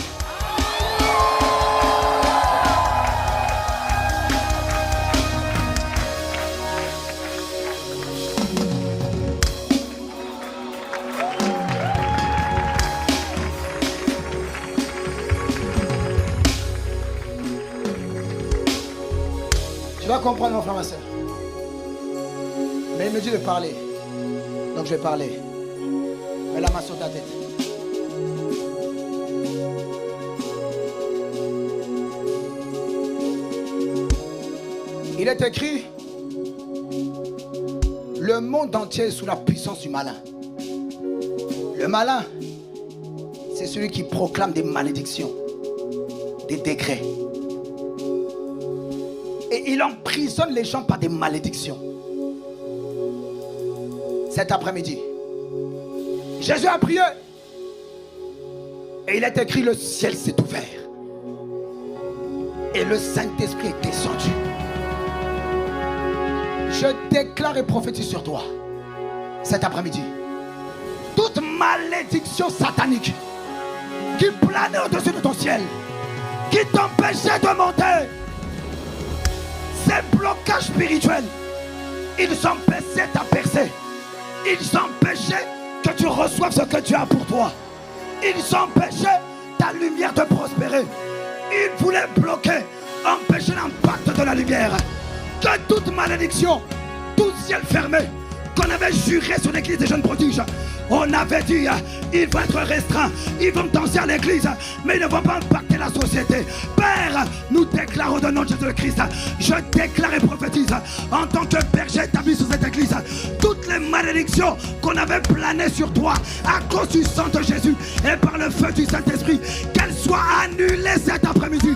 B: Tu vas comprendre, mon frère, ma soeur. Mais il me dit de parler. Donc je vais parler. Mets la main sur ta tête. Il est écrit, le monde entier est sous la puissance du malin. Le malin, c'est celui qui proclame des malédictions, des décrets. Et il emprisonne les gens par des malédictions. Cet après-midi, Jésus a prié. Et il est écrit, le ciel s'est ouvert. Et le Saint-Esprit est descendu. Je déclare et prophétise sur toi.
C: cet après-midi.
A: Toute malédiction satanique qui planait au-dessus de ton ciel, qui t'empêchait de monter, ces blocages spirituels, ils empêchaient ta percée. Ils empêchaient que tu reçoives ce que tu as pour toi. Ils empêchaient ta lumière de prospérer. Ils voulaient bloquer, empêcher l'impact de la lumière. Que toute malédiction, tout ciel fermé, qu'on avait juré sur l'église des jeunes prodiges, on avait dit, ils vont être restreints, ils vont danser à l'église, mais ils ne vont pas impacter la société. Père, nous déclarons au nom de Jésus-Christ, je déclare et prophétise, en tant que berger établi sur cette église, toutes les malédictions qu'on avait planées sur toi, à cause du sang de Jésus, et par le feu du Saint-Esprit, qu'elles soient annulées cet après-midi.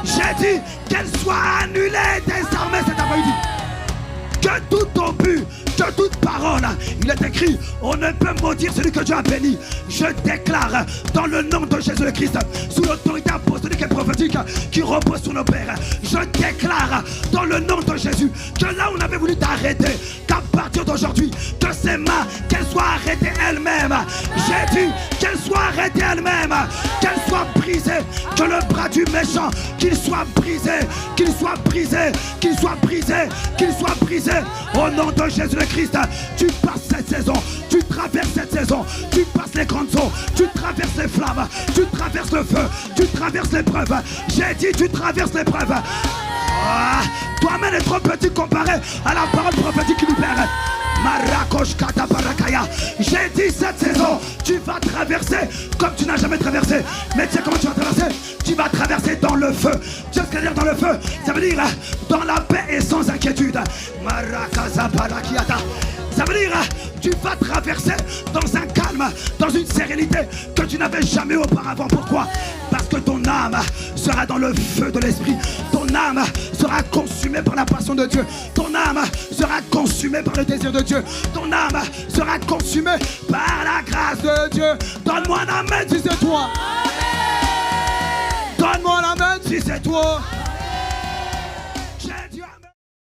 A: J'ai dit qu'elles soient annulées et désarmées cet après-midi. Que tout obus, que toute parole, il est écrit, on ne peut maudire celui que Dieu a béni. Je déclare dans le nom de Jésus-Christ, sous l'autorité apostolique et prophétique qui repose sur nos pères, je déclare dans le nom de Jésus que là où on avait voulu t'arrêter, qu'à partir d'aujourd'hui, que ces mains, qu'elles soient arrêtées elles-mêmes. J'ai dit qu'elles soient arrêtées elles-mêmes, qu'elles soient brisées, que le bras du méchant, qu'il soit brisé, qu'il soit brisé, qu'il soit brisé, qu'il soit brisé. Au nom de Jésus-Christ, tu passes cette saison, tu traverses cette saison, tu passes les grandes eaux, tu traverses les flammes, tu traverses le feu, tu traverses l'épreuve. J'ai dit tu traverses l'épreuve. Toi-même es trop petit comparé à la parole prophétique qui libère. J'ai dit cette saison, tu vas traverser comme tu n'as jamais traversé. Mais tu sais comment tu vas traverser? Tu vas traverser dans le feu. Tu sais ce que ça veut dire dans le feu? Ça veut dire dans la paix et sans inquiétude. Ça veut dire tu vas traverser dans un calme, dans une sérénité que tu n'avais jamais auparavant. Pourquoi? Parce que ton âme sera dans le feu de l'esprit. Ton âme sera consumée par la passion de Dieu. Ton âme sera consumée par le désir de Dieu. Ton âme sera consumée par la grâce de Dieu. Donne-moi un amen si c'est toi. Donne-moi un amen si c'est toi.